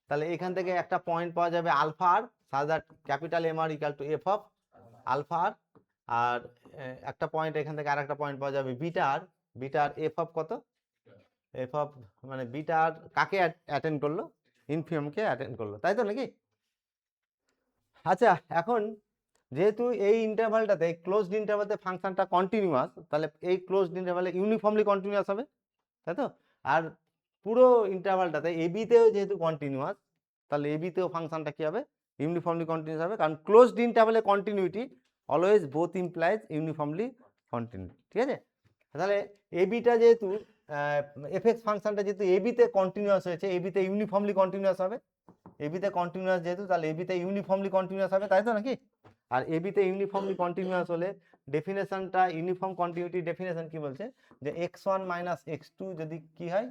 তাহলে এখান থেকে একটা পয়েন্ট পাওয়া যাবে alpha R, such that capital M R equal to F of alpha R, আর একটা পয়েন্ট এখান থেকে আর একটা পয়েন্ট পাওয়া যাবে বিটা আর এফ অফ কত, এফ অফ, মানে বিটা আর কাকে অ্যাটেন্ড করলো, ইনফিমামকে অ্যাটেন্ড করলো, তাই তো নাকি। আচ্ছা, এখন যেহেতু এই ইন্টারভালটাতে ক্লোজড ইন্টারভালতে ফাংশনটা কন্টিনিউয়াস, তাহলে এই ক্লোজড ইন্টারভালে ইউনিফর্মলি কন্টিনিউয়াস হবে, তাই তো? আর পুরো ইন্টারভালটাতে এবিতেও যেহেতু কন্টিনিউয়াস, তাহলে এবিতেও ফাংশনটা কি হবে? ইউনিফর্মলি কন্টিনিউয়াস হবে, কারণ ক্লোজড ইন্টারভালে continuity always both implies uniformly continue, ঠিক আছে? তাহলে এবিটা যেহেতু এফএক্স ফাংশনটা যেহেতু এবিতে কন্টিনিউয়াস হয়েছে, এবিতে ইউনিফর্মলি কন্টিনিউয়াস হবে, এবিতে কন্টিনিউয়াস যেহেতু, তাহলে এবিতে ইউনিফর্মলি কন্টিনিউয়াস হবে, তাই তো নাকি? আর এবিতে ইউনিফর্মলি কন্টিনিউয়াস হলে ডেফিনেশনটা, ইউনিফর্ম কন্টিনিউটি ডেফিনেশন কি বলছে, যে x1 মাইনাস x2 যদি কি হয়,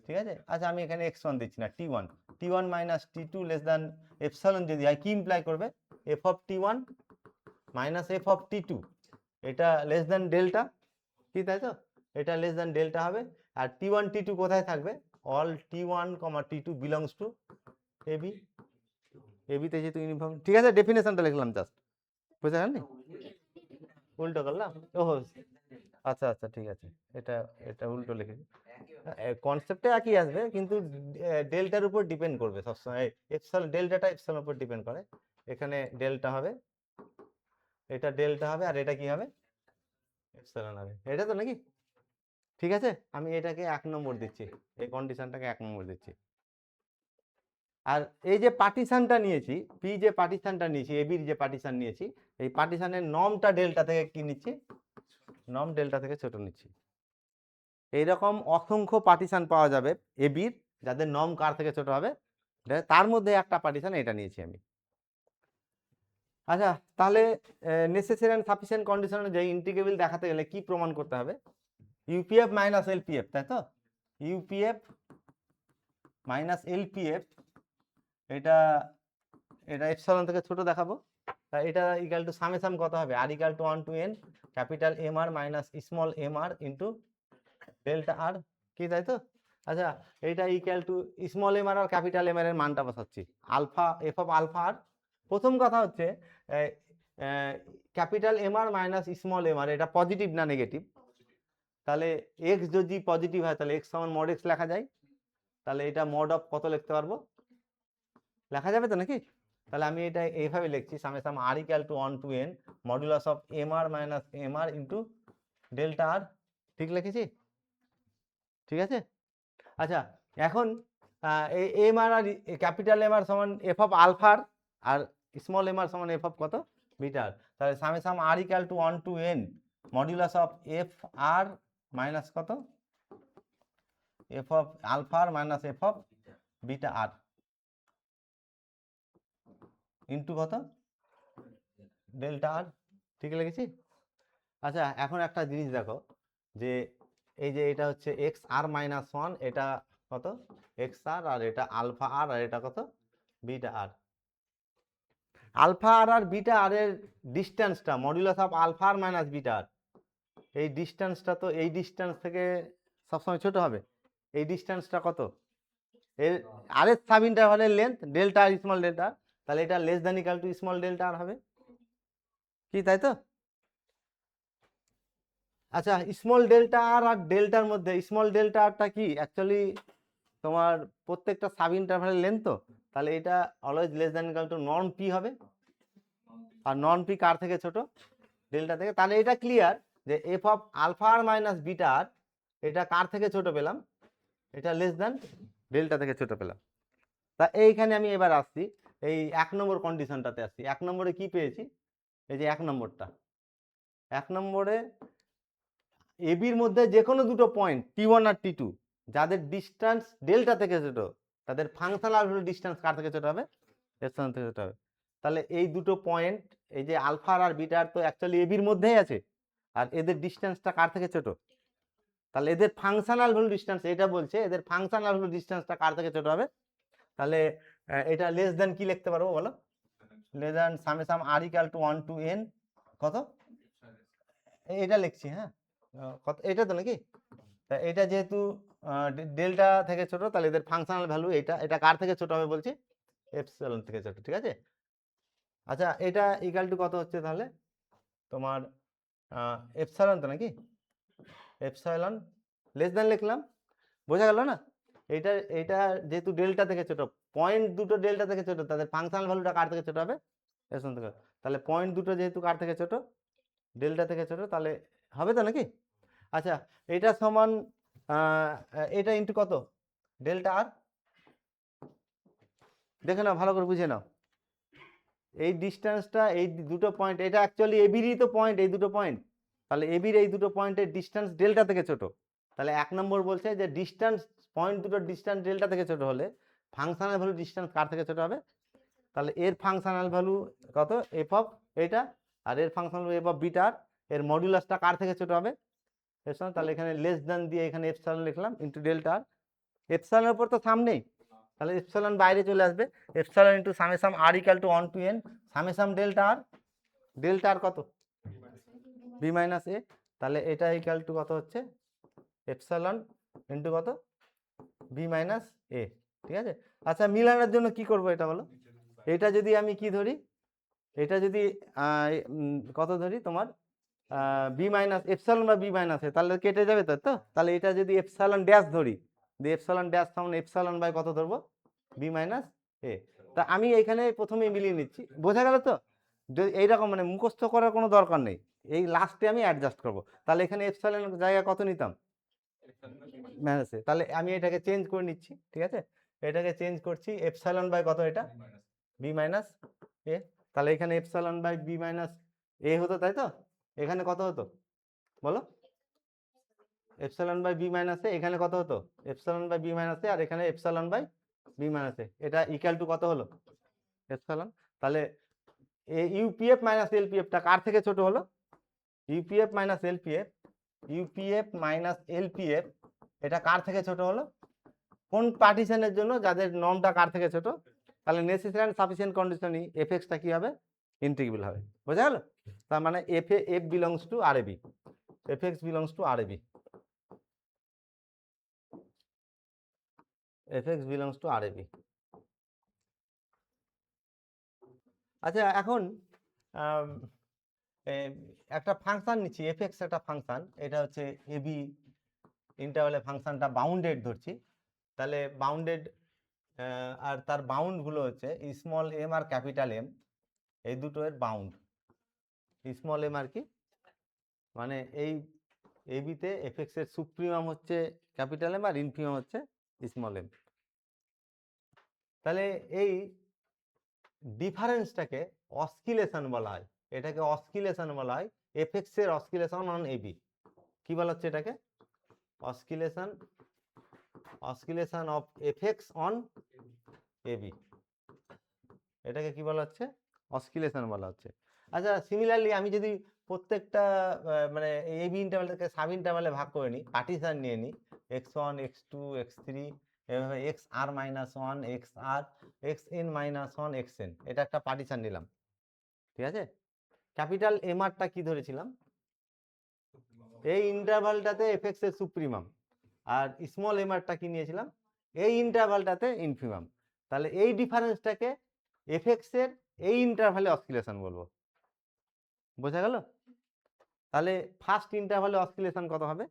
ঠিক আছে? আচ্ছা আমি এখানে x1 দিচ্ছি না, t1 minus t2 less than epsilon যদি হয়, কি ইমপ্লাই করবে? f of t1 minus f of t2, এটা লেস দ্যান ডেল্টা, কি তাই তো? এটা লেস দ্যান ডেল্টা হবে। আর t1 t2 কোথায় থাকবে? All t1 t2 belongs to A B, এবিতে যেহেতু ইউনিফর্ম, ঠিক আছে? ডেফিনেশনটা লিখলাম জাস্ট, বুঝতে পারলি? উল্টো করলাম, ওহো আচ্ছা আচ্ছা ঠিক আছে, এটা এটা উল্টো লিখেছি। কনসেপ্টে একই আসবে, কিন্তু ডেল্টার উপর ডিপেন্ড করবে সবসময়, এপসাইলন ডেল্টাটা এপসাইলনের উপর ডিপেন্ড করে। এখানে ডেল্টা হবে, এটা ডেল্টা হবে, আর এটা কি হবে? এপসাইলন হবে, এটা তো নাকি? ঠিক আছে, আমি এটাকে 1 নম্বর দিচ্ছি, এই কন্ডিশনটাকে 1 নম্বর দিচ্ছি। আর এই যে পার্টিশনটা নিয়েছি, পি যে পার্টিশনটা নিয়েছি, এবির যে পার্টিশন নিয়েছি, এই পার্টিশনের নর্মটা ডেল্টা থেকে কি নিচ্ছি? নর্ম ডেল্টা থেকে ছোট নিচ্ছি। এইরকম অসংখ্য পার্টিশন পাওয়া যাবে এবির, যাদের নর্ম কার থেকে ছোট হবে, তার মধ্যে একটা পার্টিশন এটা নিয়েছি আমি। আচ্ছা, তাহলে নেসেসারি এন্ড সাফিসিয়েন্ট কন্ডিশন অনুযায়ী ইন্টিগ্রেবল দেখাতে গেলে কি প্রমাণ করতে হবে? ইউপিএফ মাইনাস এলপিএফ, তাই তো? ইউপিএফ মাইনাস এলপিএফ, এটা এটা এপসাইলন থেকে ছোট দেখাবো, তাই এটা ইকুয়াল টু সামেশন কত হবে? R equal to 1 to n capital M R minus small M R into delta R, কি তাই তো? আচ্ছা, এটা equal to small M R আর ক্যাপিটাল এম আর এর মানটা বসাচ্ছি, alpha F of alpha R. প্রথম কথা হচ্ছে capital M R minus small M R, এটা পজিটিভ না নেগেটিভ? তাহলে এক্স যদি পজিটিভ হয় তাহলে এক্স সমান মড এক্স লেখা যায়, তাহলে এটা মড অফ কত লিখতে পারবো? লেখা যাবে তো নাকি? তাহলে আমি এটা এইভাবে লিখছি, summation R equal to 1 to n modulus of M R minus M R into delta R, ঠিক লিখেছি? ঠিক আছে। আচ্ছা, এখন এই এম আর আর ক্যাপিটাল এম আর সমান এফ অফ আলফার, আর স্মল এম আর সমান এফ অফ কত? বিটার। তাহলে summation R equal to 1 to n modulus of F R minus কত? এফ অফ আলফার minus F of beta R into কত? ডেল্টা আর, ঠিক লিখেছি? আচ্ছা, এখন একটা জিনিস দেখো, যে এই যে এটা হচ্ছে এক্স আর মাইনাস 1, এটা কত? এক্স আর, আর এটা আলফা আর, আর এটা কত? Beta R. আলফা আর আর বিটা আর এর ডিস্টেন্সটা modulus of alpha R minus beta R, এই ডিস্টেন্সটা তো এই ডিস্টেন্স থেকে সবসময় ছোট হবে। এই ডিস্টেন্সটা কত? এর আর এর সাব ইন্টারভালের length delta R small delta, তাহলে এটা less than equal to small delta R হবে, কি তাই তো? আচ্ছা, স্মল ডেল্টা আর আর ডেল্টার মধ্যে স্মল ডেল্টা আরটা কি অ্যাকচুয়ালি তোমার প্রত্যেকটা সাব ইন্টারভালের লেন্থ, তো তাহলে এটা always less than equal two norm P হবে, আর নর্ম পি কার থেকে ছোট? ডেল্টা থেকে। তাহলে এটা ক্লিয়ার যে F of alpha R minus beta R, এটা কার থেকে ছোট পেলাম? এটা লেস দ্যান ডেল্টা থেকে ছোট পেলাম। তা এইখানে আমি এবার আসছি, এই 1 নম্বর কন্ডিশনটাতে আসছি। 1 নম্বরে কি পেয়েছি? এই যে 1 নম্বরটা, 1 নম্বরে এবির মধ্যে যে কোনো দুটো পয়েন্ট টি1 আর টি2 যাদের ডিস্টেন্স ডেল্টা থেকে ছোট, তাদের ফাংশনাল ডিস্টেন্স কার থেকে ছোট হবে? এপসাইলন থেকে ছোট হবে। তাহলে এই দুটো পয়েন্ট, এই যে আলফা আর বিটা তো অ্যাকচুয়ালি এবির মধ্যেই আছে, আর এদের ডিস্টেন্সটা কার থেকে ছোট? তাহলে এদের ফাংশনাল ভ্যালু ডিস্টেন্স, এটা বলছে এদের ফাংশনাল ভ্যালু ডিস্টেন্সটা কার থেকে ছোট হবে? তাহলে এটা লেস দেন কি লিখতে পারবো বলো? Less than summation R equal to 1 to n কত? এটা লিখছি, হ্যাঁ কত এটা তো নাকি? তা এটা যেহেতু ডেল্টা থেকে ছোট, তাহলে এদের ফাংশনাল ভ্যালু এটা এটা কার থেকে ছোট হবে বলছি? এপসিলন থেকে ছোট, ঠিক আছে? আচ্ছা, এটা ইকুয়াল টু কত হচ্ছে তাহলে তোমার? এপসাইলন তো নাকি? এপসাইলন লেস দেন লিখলাম, বোঝা গেল না? এটা এটা যেহেতু ডেল্টা থেকে ছোট, পয়েন্ট দুটো ডেল্টা থেকে ছোট, তাদের ফাংশনাল ভ্যালুটা কার থেকে ছোট হবে? এপসিলন থেকে। তাহলে পয়েন্ট দুটো যেহেতু কার থেকে ছোট, ডেল্টা থেকে ছোট, তাহলে হবে তো নাকি? আচ্ছা, এটা সমান এটা ইন্টু কত, ডেল্টা আর। দেখে নাও, ভালো করে বুঝে নাও, এই ডিস্টেন্সটা, এই দুটো পয়েন্ট, এটা অ্যাকচুয়ালি এবিরই তো পয়েন্ট, এই দুটো পয়েন্ট, তাহলে এবির এই দুটো পয়েন্টের ডিস্টেন্স ডেল্টা থেকে ছোট। তাহলে 1 নম্বর বলছে যে ডিস্টেন্স, পয়েন্ট দুটোর ডিস্টেন্স ডেল্টা থেকে ছোট হলে ফাংশনাল ভ্যালু ডিস্টেন্স কার থেকে ছোট হবে? তাহলে এর ফাংশনাল ভ্যালু কত, এফ অফ এটা, আর এর functional value F of bitter, এর মডুলাসটা কার থেকে ছোট হবে? এপসাইলন। তাহলে এখানে লেস দ্যান দিয়ে এখানে এপসাইলন লিখলাম ইন্টু ডেল্টা আর। এপসাইলনের উপর তো সামনেই, তাহলে এপসাইলন বাইরে চলে আসবে, epsilon into summation R equal to 1 to n summation delta R, delta R কত, বি মাইনাস এ, তাহলে এটা ইকুয়াল টু কত হচ্ছে, এপসাইলন ইন্টু কত, বি মাইনাস এ। ঠিক আছে। আচ্ছা, মিলানোর জন্য কি করব এটা বলো, এটা যদি আমি কি ধরি, এটা যদি কত ধরি তোমার বি মাইনাস এপসাইলন বা বি মাইনাস এ, তাহলে কেটে যাবে তো, তাহলে এটা যদি এপসাইলন ড্যাশ ধরি, এপসাইলন ড্যাশ সমান এপসাইলন বাই কত ধরবো, বি মাইনাস এ। তা আমি এখানে প্রথমেই মিলিয়ে নিচ্ছি, বোঝা গেল তো? যদি এইরকম মানে মুখস্থ করার কোনো দরকার নেই, এই লাস্টে আমি অ্যাডজাস্ট করব। তাহলে এখানে এপসাইলন জায়গায় কত নিতাম, মাইনাস এ, তাহলে আমি এটাকে চেঞ্জ করে নিচ্ছি। ঠিক আছে, এটাকে চেঞ্জ করছি, এপসাইলন বাই কত, এটা বি মাইনাস এ, তাহলে এখানে এপসাইলন বাই বি মাইনাস এ হতো, তাই তো? এখানে কত হতো বলো, এপসাইলন বাই বি মাইনাস এ, এখানে কত হতো, এপসাইলন বাই বি মাইনাস এ, আর এখানে এপসাইলন বাই বি মাইনাস এ, এটা ইকুয়াল টু কত হলো, এপসাইলন। তাহলে ইউপিএফ মাইনাস এলপিএফটা কার থেকে ছোট হলো, UPF minus LPF, UPF minus L P F এটা কার থেকে ছোট হলো, কোন পার্টিশনের জন্য, যাদের নর্মটা কার থেকে ছোট, তাহলে নেসেসারি এন্ড সাফিসিয়েন্ট কন্ডিশনই এফএক্সটা কি হবে, ইন্টিগ্রেবল হবে। বোঝা গেল? তার মানে F belongs to R A B, F X belongs to R A B, F X belongs to R A B. আচ্ছা, এখন একটা ফাংশন নিচ্ছি, এফএক্স একটা ফাংশন, এটা হচ্ছে এবি ইন্টারভ্যালে ফাংশনটা বাউন্ডেড ধরছি, তাহলে বাউন্ডেড, আর তার বাউন্ডগুলো হচ্ছে স্মল এম আর ক্যাপিটাল এম, এই দুটো এর বাউন্ড, স্মল এম আর কি, মানে এই এবিতে এফএক্স এর সুপ্রিমাম হচ্ছে ক্যাপিটাল এম আর ইনফিমাম হচ্ছে স্মল এম। তাহলে এই ডিফারেন্সটাকে অসকিলেশন বলা হয়, এটাকে অসকিলেশন বলা হয়, এফএক্স এর অসকিলেশন অন এবি। কি বলা হচ্ছে এটাকে, অসকিলেশন, অসকিলেশন অফ এফএক্স অন এবি, এটাকে কি বলা হচ্ছে, অসকিলেশন বলা হচ্ছে। আচ্ছা, সিমিলারলি আমি যদি প্রত্যেকটা মানে এবি ইন্টারভ্যালটাকে সাব ইন্টারভ্যালে ভাগ করে নিই, পার্টিশন নিয়ে নিই, x1 x2 x3 এভাবে X R minus one, X আর, X N minus one, X N, এটা একটা পার্টিশন নিলাম। ঠিক আছে, ক্যাপিটাল এম আরটা কি ধরেছিলাম, এই ইন্টারভ্যালটাতে এফএক্স এর সুপ্রিমাম, আর স্মল এম আরটা কি নিয়েছিলাম, এই ইন্টারভ্যালটাতে ইনফিমাম। তাহলে এই ডিফারেন্সটাকে এফএক্স এর এই ইন্টারভ্যালে অসকিলেশন বলবো। বোঝা গেল? তাহলে ফার্স্ট ইন্টারভ্যালে অসকিলেশন কত হবে,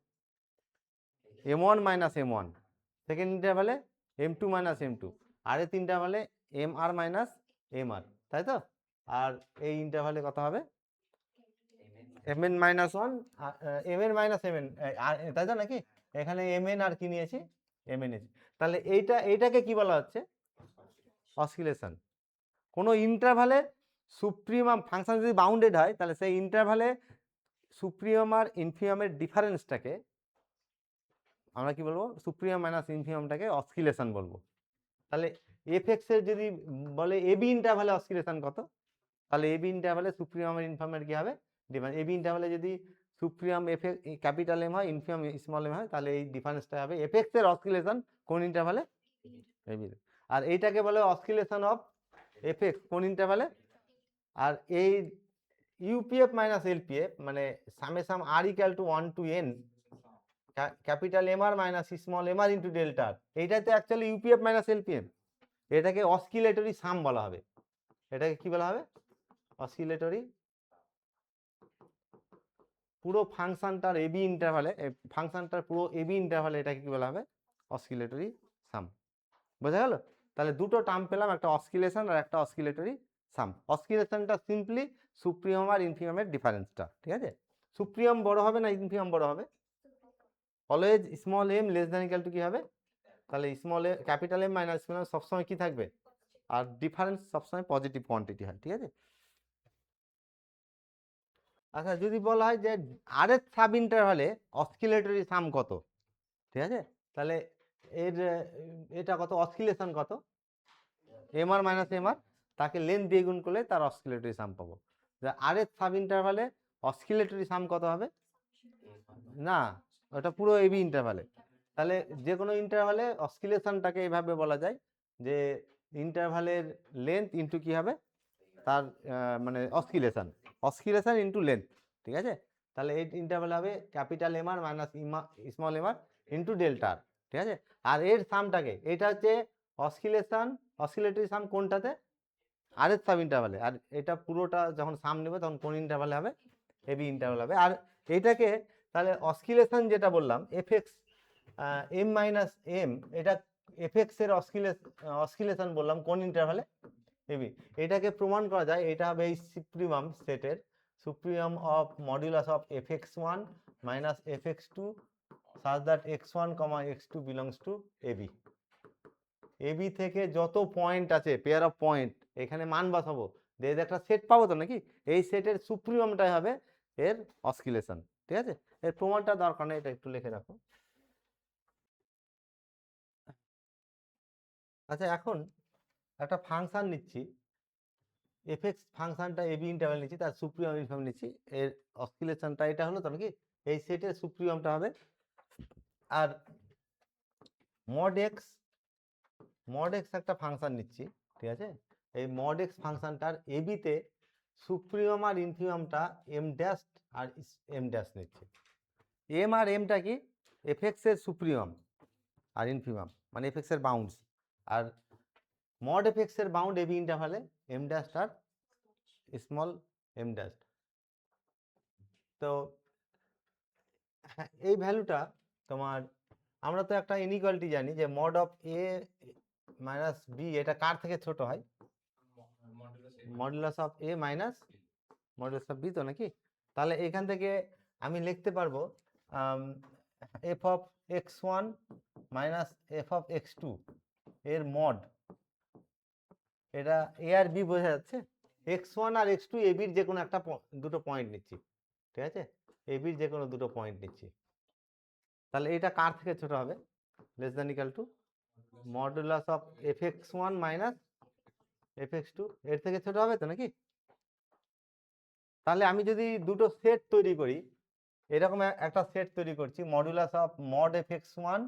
m1 মাইনাস m1, সেকেন্ড ইন্টারভ্যালে m2 মাইনাস m2, আর এই ইন্টারভ্যালে mr মাইনাস mr, তাই তো? আর এই ইন্টারভ্যালে কত হবে, mn minus one, mn minus mn, তাই তো নাকি? এখানে mn আর কি নিয়েছি, mn নিয়েছি। তাহলে এইটাকে কি বলা হচ্ছে, অসকিলেশন। কোনো ইন্টারভ্যালে সুপ্রিমাম ফাংশন যদি বাউন্ডেড হয়, তাহলে সেই ইন্টারভ্যালে সুপ্রিমাম আর ইনফিমামের ডিফারেন্সটাকে আমরা কি বলবো, সুপ্রিমাম মাইনাস ইনফিমামটাকে অসকিলেশন বলবো। তাহলে এফএক্স এর যদি বলে এবি ইন্টারভ্যালে অসকিলেশন কত, তাহলে এবি ইন্টারভ্যালে সুপ্রিমাম আর ইনফিমামের কি হবে, ডিফারেন্স। এবি ইন্টারভ্যালে যদি সুপ্রিমাম এফএক্স ক্যাপিটাল এম হয়, ইনফিমাম স্মল এম হয়, তাহলে এই ডিফারেন্সটা হবে এফএক্স এর অসকিলেশন কোন ইন্টারভ্যালে, এবি। আর এইটাকে বলে অসকিলেশন অফ এফএক্স কোন ইন্টারভ্যালে, আর এই ইউপিএফ মাইনাস এলপিএফ মানে summation R equal to 1 to n capital M R minus small M R into delta R, এইটাতে অ্যাকচুয়ালি ইউপিএফ মাইনাস এলপিএফ, এটাকে অসকিলেটরি সাম বলা হবে। এটাকে কি বলা হবে, অসকিলেটরি, পুরো ফাংশনটার এবি ইন্টারভ্যালে, ফাংশনটার পুরো এবি ইন্টারভ্যালে এটাকে কি বলা হবে, অসকিলেটরি সাম। বোঝা গেল? তাহলে দুটো টার্ম পেলাম, একটা অসকিলেশন আর একটা অসকিলেটরি সাম। অসকিলেশনটা সিম্পলি সুপ্রিমাম আর ইনফিমামের ডিফারেন্সটা, ঠিক আছে? সুপ্রিমাম বড় হবে না ইনফিমাম বড় হবে? Always small M less than equal to কি হবে? তাহলে small A capital M minus small M সবসময় কি থাকবে? আর ডিফারেন্স সবসময় পজিটিভ কোয়ান্টিটি হয়, ঠিক আছে? আচ্ছা, যদি বলা হয় যে আর এর সাব ইন্টারভালে অসকিলেটরি সাম কত, ঠিক আছে? তাহলে এর এটা কত, অসকিলেশন কত? M R minus M R, তাকে লেন্থ দিয়ে গুণ করলে তার অসকিলেটরি সাম পাবো। আর এর সাব ইন্টারভালে অসকিলেটরি সাম কত হবে? না, ওটা পুরো এবি ইন্টারভালে। তাহলে যে কোনো ইন্টারভালে অসকিলেশনটাকে এইভাবে বলা যায় যে ইন্টারভালের লেন্থ ইন্টু কি হবে তার মানে অসকিলেশন ইন্টু লেন্থ, ঠিক আছে? তাহলে এই ইন্টারভাল হবে capital M R minus small M R into delta R, ঠিক আছে? আর এর সামটাকে, এটা হচ্ছে অসকিলেটরি সাম কোনটাতে? আর এর সাব ইন্টারভালে। আর এটা পুরোটা যখন সাম নেবে তখন কোন ইন্টারভালে হবে? এবি ইন্টারভাল হবে। আর এইটাকে তাহলে অসকিলেশন যেটা বললাম F X M minus M, এটা এফ এক্স এর অসকিলেশন বললাম কোন ইন্টারভালে? এবি। এটাকে প্রমাণ করা যায়, এটা হবে এই সুপ্রিমাম সেটের supremum of modulus of F X one minus F X two such that X one comma X two belongs to A B. A B থেকে যত পয়েন্ট আছে, পেয়ার অফ পয়েন্ট, এখানে মান বসাবো, দিয়ে একটা সেট পাবো তো নাকি? এই সেটের সুপ্রিমামটাই হবে এর অসকিলেশন, ঠিক আছে? এর প্রমাণটা দরকার নেই, এটা একটু লিখে রাখো। আচ্ছা, এখন একটা ফাংশন নিচ্ছি, এফ এক্স ফাংশনটা এবি ইন্টারভ্যাল নিচ্ছি, তার সুপ্রিমাম ইনফর্ম নিচ্ছি, এর অসকিলেশনটা এটা হলো তো নাকি? এই সেটের সুপ্রিমামটা হবে। আর মড এক্স একটা ফাংশন নিচ্ছি, ঠিক আছে? এই মড এক্স ফাংশনটার এবিতে সুপ্রিমাম আর ইনফিমামটা এম ড্যাশ আর এম ড্যাশ নিচ্ছি। এম আর এমটা কি? এফ এক্স এর সুপ্রিমাম আর ইনফিমাম, মানে এফ এক্স এর বাউন্ডস। আর মড এফ এক্স এর বাউন্ড এবি ইন্টারভালে এম ড্যাশ আর স্মল এম ড্যাশ। তো এই ভ্যালুটা তোমার, আমরা তো একটা ইনইকুয়ালিটি জানি যে mod of A minus B, এটা কার থেকে ছোট হয়? Modulus of A minus modulus of B, তো নাকি? তাহলে এখান থেকে আমি লিখতে পারবো F of X one minus F of X two এর মড, এটা এ আর বি বোঝা যাচ্ছে। এক্স ওয়ান আর এক্স টু এবির যে কোনো একটা দুটো পয়েন্ট নিচ্ছি, ঠিক আছে? এবির যে কোনো দুটো পয়েন্ট নিচ্ছি। তাহলে এটা কার থেকে ছোট হবে? Less than equal to modulus of F X one minus F X two, এর থেকে ছোট হবে তো নাকি? তাহলে আমি যদি দুটো সেট তৈরি করি, এরকম একটা সেট তৈরি করছি, modulus of mod F X one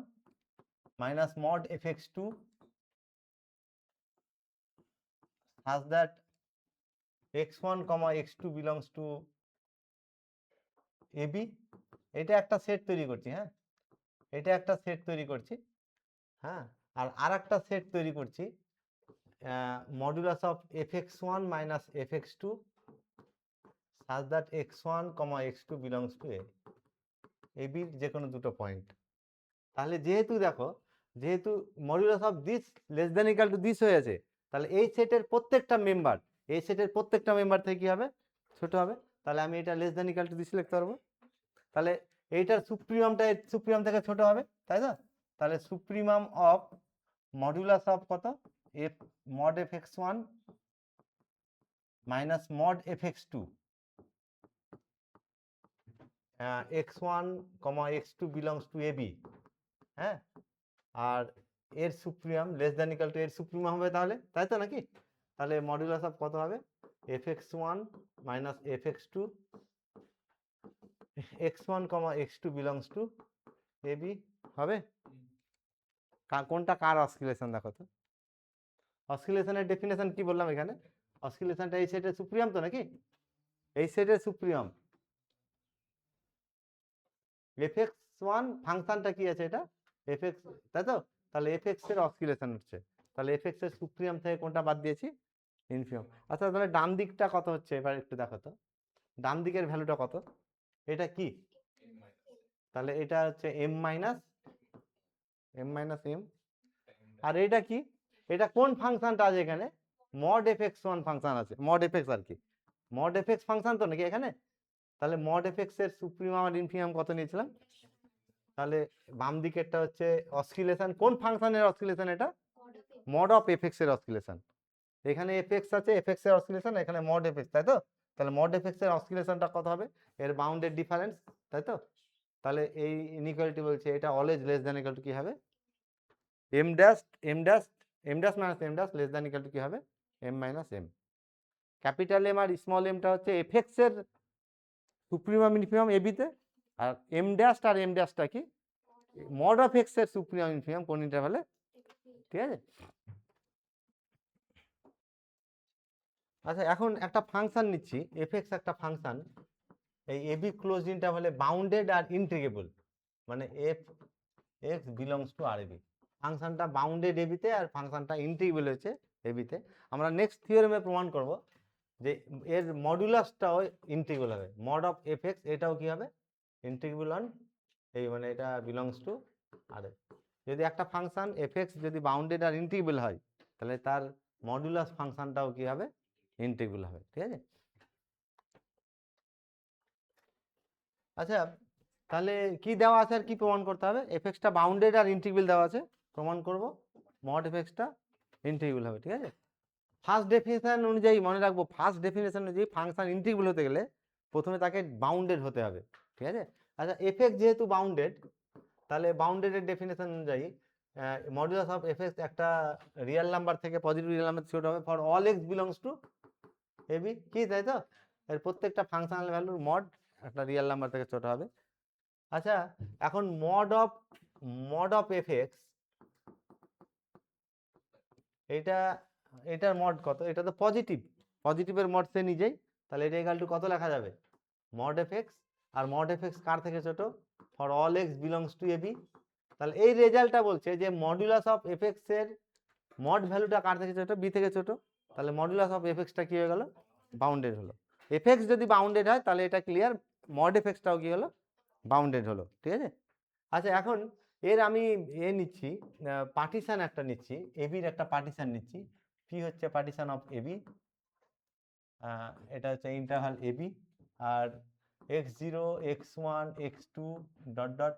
minus mod F X two such that x1 x2 belongs to ab, এটা একটা সেট তৈরি করছি। হ্যাঁ, এটা একটা সেট তৈরি করছি। হ্যাঁ, আর আরেকটা সেট তৈরি করছি modulus of F X one minus F X two such that x1 x2 belongs to a, এবির যে কোনো দুটো পয়েন্ট। তাহলে যেহেতু দেখো, যেহেতু modulus of this less than equal to this হয়ে আছে, তাহলে এই সেটের প্রত্যেকটা মেম্বার, এই সেটের প্রত্যেকটা মেম্বার থেকে কি হবে? ছোট হবে। তাহলে আমি এটা less than equal to this লিখতে পারবো। তাহলে এইটার সুপ্রিমামটা সুপ্রিমাম থেকে ছোট হবে, তাই তো? তাহলে সুপ্রিমাম অফ মডুলাস অফ কত? F mod F X one minus mod F X two X one X two belongs to A B. হ্যাঁ, আর এর supremum less than equal to এর সুপ্রিমাম হবে, তাহলে তাই তো নাকি? তাহলে মডুলাস অফ কত হবে? F X one minus F X two X one X two belongs to A B হবে। কোনটা কার অসকিলেশন দেখো তো? অসকিলেশনের ডেফিনেশন কি বললাম এখানে? অসকিলেশনটা এই সেটের সুপ্রিমাম তো নাকি? এই সেটের সুপ্রিমাম এফ এক্স ওয়ান ফাংশনটা কি আছে, এটা এফ এক্স, তাই তো? তাহলে এফ এক্স এর অসকিলেশন হচ্ছে, তাহলে এফ এক্স এর সুপ্রিমাম থেকে কোনটা বাদ দিয়েছি? ইনফিমাম। আচ্ছা, তাহলে ডান দিকটা কত হচ্ছে এবার একটু দেখো তো, ডান দিকের ভ্যালুটা কত? এটা কি? তাহলে এটা হচ্ছে এম মাইনাস এম। আর এটা কি? এটা কোন ফাংশনটা আছে এখানে? মড এফএক্স ওয়ান ফাংশন আছে, মড এফএক্স আর কি, মড এফএক্স ফাংশন তো নাকি এখানে, তাহলে মড এফএক্স এর সুপ্রিমাম আর ইনফিমাম কত নিয়েছিলাম, তাহলে বাম দিকেরটা হচ্ছে অসকিলেশন, কোন ফাংশনের অসকিলেশন এটা, মড অফ এফএক্স এর অসকিলেশন, এখানে এফএক্স আছে, এফএক্স এর অসকিলেশন, এখানে মড এফএক্স, তাই তো, তাহলে মড এফএক্স এর অসকিলেশনটা কত হবে, এর বাউন্ডেড ডিফারেন্স, তাই তো, তাহলে এই ইনইকুয়ালিটি বলছে এটা always less than equal to কি হবে, M dash M dash M dash minus M dash less than equal to কি হবে, M minus M. Capital M আর স্মল এমটা হচ্ছে এফএক্স এর সুপ্রিমাম ইনফিমাম এবিতে, আর এম ড্যাশ আর এম ড্যাশটা কি মড অফ এক্স এর সুপ্রিমাম ইনফিমাম কোন ইন্টারভ্যালে, ঠিক আছে। আচ্ছা এখন একটা ফাংশন নিচ্ছি এফএক্স, একটা ফাংশন, এই এবি ক্লোজ ইন্টারভ্যালে বাউন্ডেড আর ইন্টিগ্রেবল, মানে F X belongs to R A B, ফাংশনটা বাউন্ডেড এবিতে আর ফাংশনটা ইন্টিগ্রেবল হয়েছে এবিতে। আমরা নেক্সট থিওরেমে প্রমাণ করব যে এর মডুলাসটাও ইন্টিগ্রেবল হবে, মড অফ এফএক্স এটাও কি হবে ইন্টিগ্রেবল অন এই, মানে এটা বিলংস টু আর, যদি একটা ফাংশন এফএক্স যদি বাউন্ডেড আর ইন্টিগ্রেবল হয় তাহলে তার মডুলাস ফাংশনটাও কি হবে ইন্টিগ্রেবল হবে, ঠিক আছে। আচ্ছা তাহলে কি দেওয়া আছে আর কি প্রমাণ করতে হবে, এফএক্সটা বাউন্ডেড আর ইন্টিগ্রেবল দেওয়া আছে, প্রমাণ করব মড এফএক্সটা ইন্টিগ্রেবল হবে, ঠিক আছে। ফার্স্ট ডেফিনেশন অনুযায়ী মনে রাখবো, ফার্স্ট ডেফিনেশন অনুযায়ী ফাংশন ইন্টিগ্রেবল হতে গেলে প্রথমে তাকে বাউন্ডেড হতে হবে, ঠিক আছে। আচ্ছা এফএক্স যেহেতু বাউন্ডেড, তাহলে বাউন্ডেডের ডেফিনেশন অনুযায়ী মডুলাস অফ এফএক্স একটা রিয়েল নাম্বার থেকে পজিটিভ রিয়েল নাম্বার ছোট হবে for all x belongs to a b, কি তাই তো, এর প্রত্যেকটা ফাংশনাল ভ্যালুর মড একটা রিয়েল নাম্বার থেকে ছোট হবে। আচ্ছা এখন মড অফ এফএক্স, এটা এটার মড কত, এটা তো পজিটিভ, পজিটিভের মড সে নিজেই, তাহলে এটা ইকুয়াল টু কত লেখা যাবে, মড এফএক্স, আর মড এফএক্স কার থেকে ছোট, for all x belongs to a b, তাহলে এই রেজাল্টটা বলছে যে মডুলাস অফ এফএক্স এর মড ভ্যালুটা কার থেকে ছোট, বি থেকে ছোট, তাহলে মডুলাস অফ এফএক্সটা কি হয়ে গেল, বাউন্ডেড হলো। এফএক্স যদি বাউন্ডেড হয় তাহলে এটা ক্লিয়ার, মড এফএক্সটাও কি হলো বাউন্ডেড হলো, ঠিক আছে। আচ্ছা এখন এর আমি নিচ্ছি পার্টিশন একটা নিচ্ছি, এবির একটা পার্টিশন নিচ্ছি, পি হচ্ছে পার্টিশন অফ এবি, এটা হচ্ছে ইন্টারভাল এবি, আর x0 x1 x2 dot dot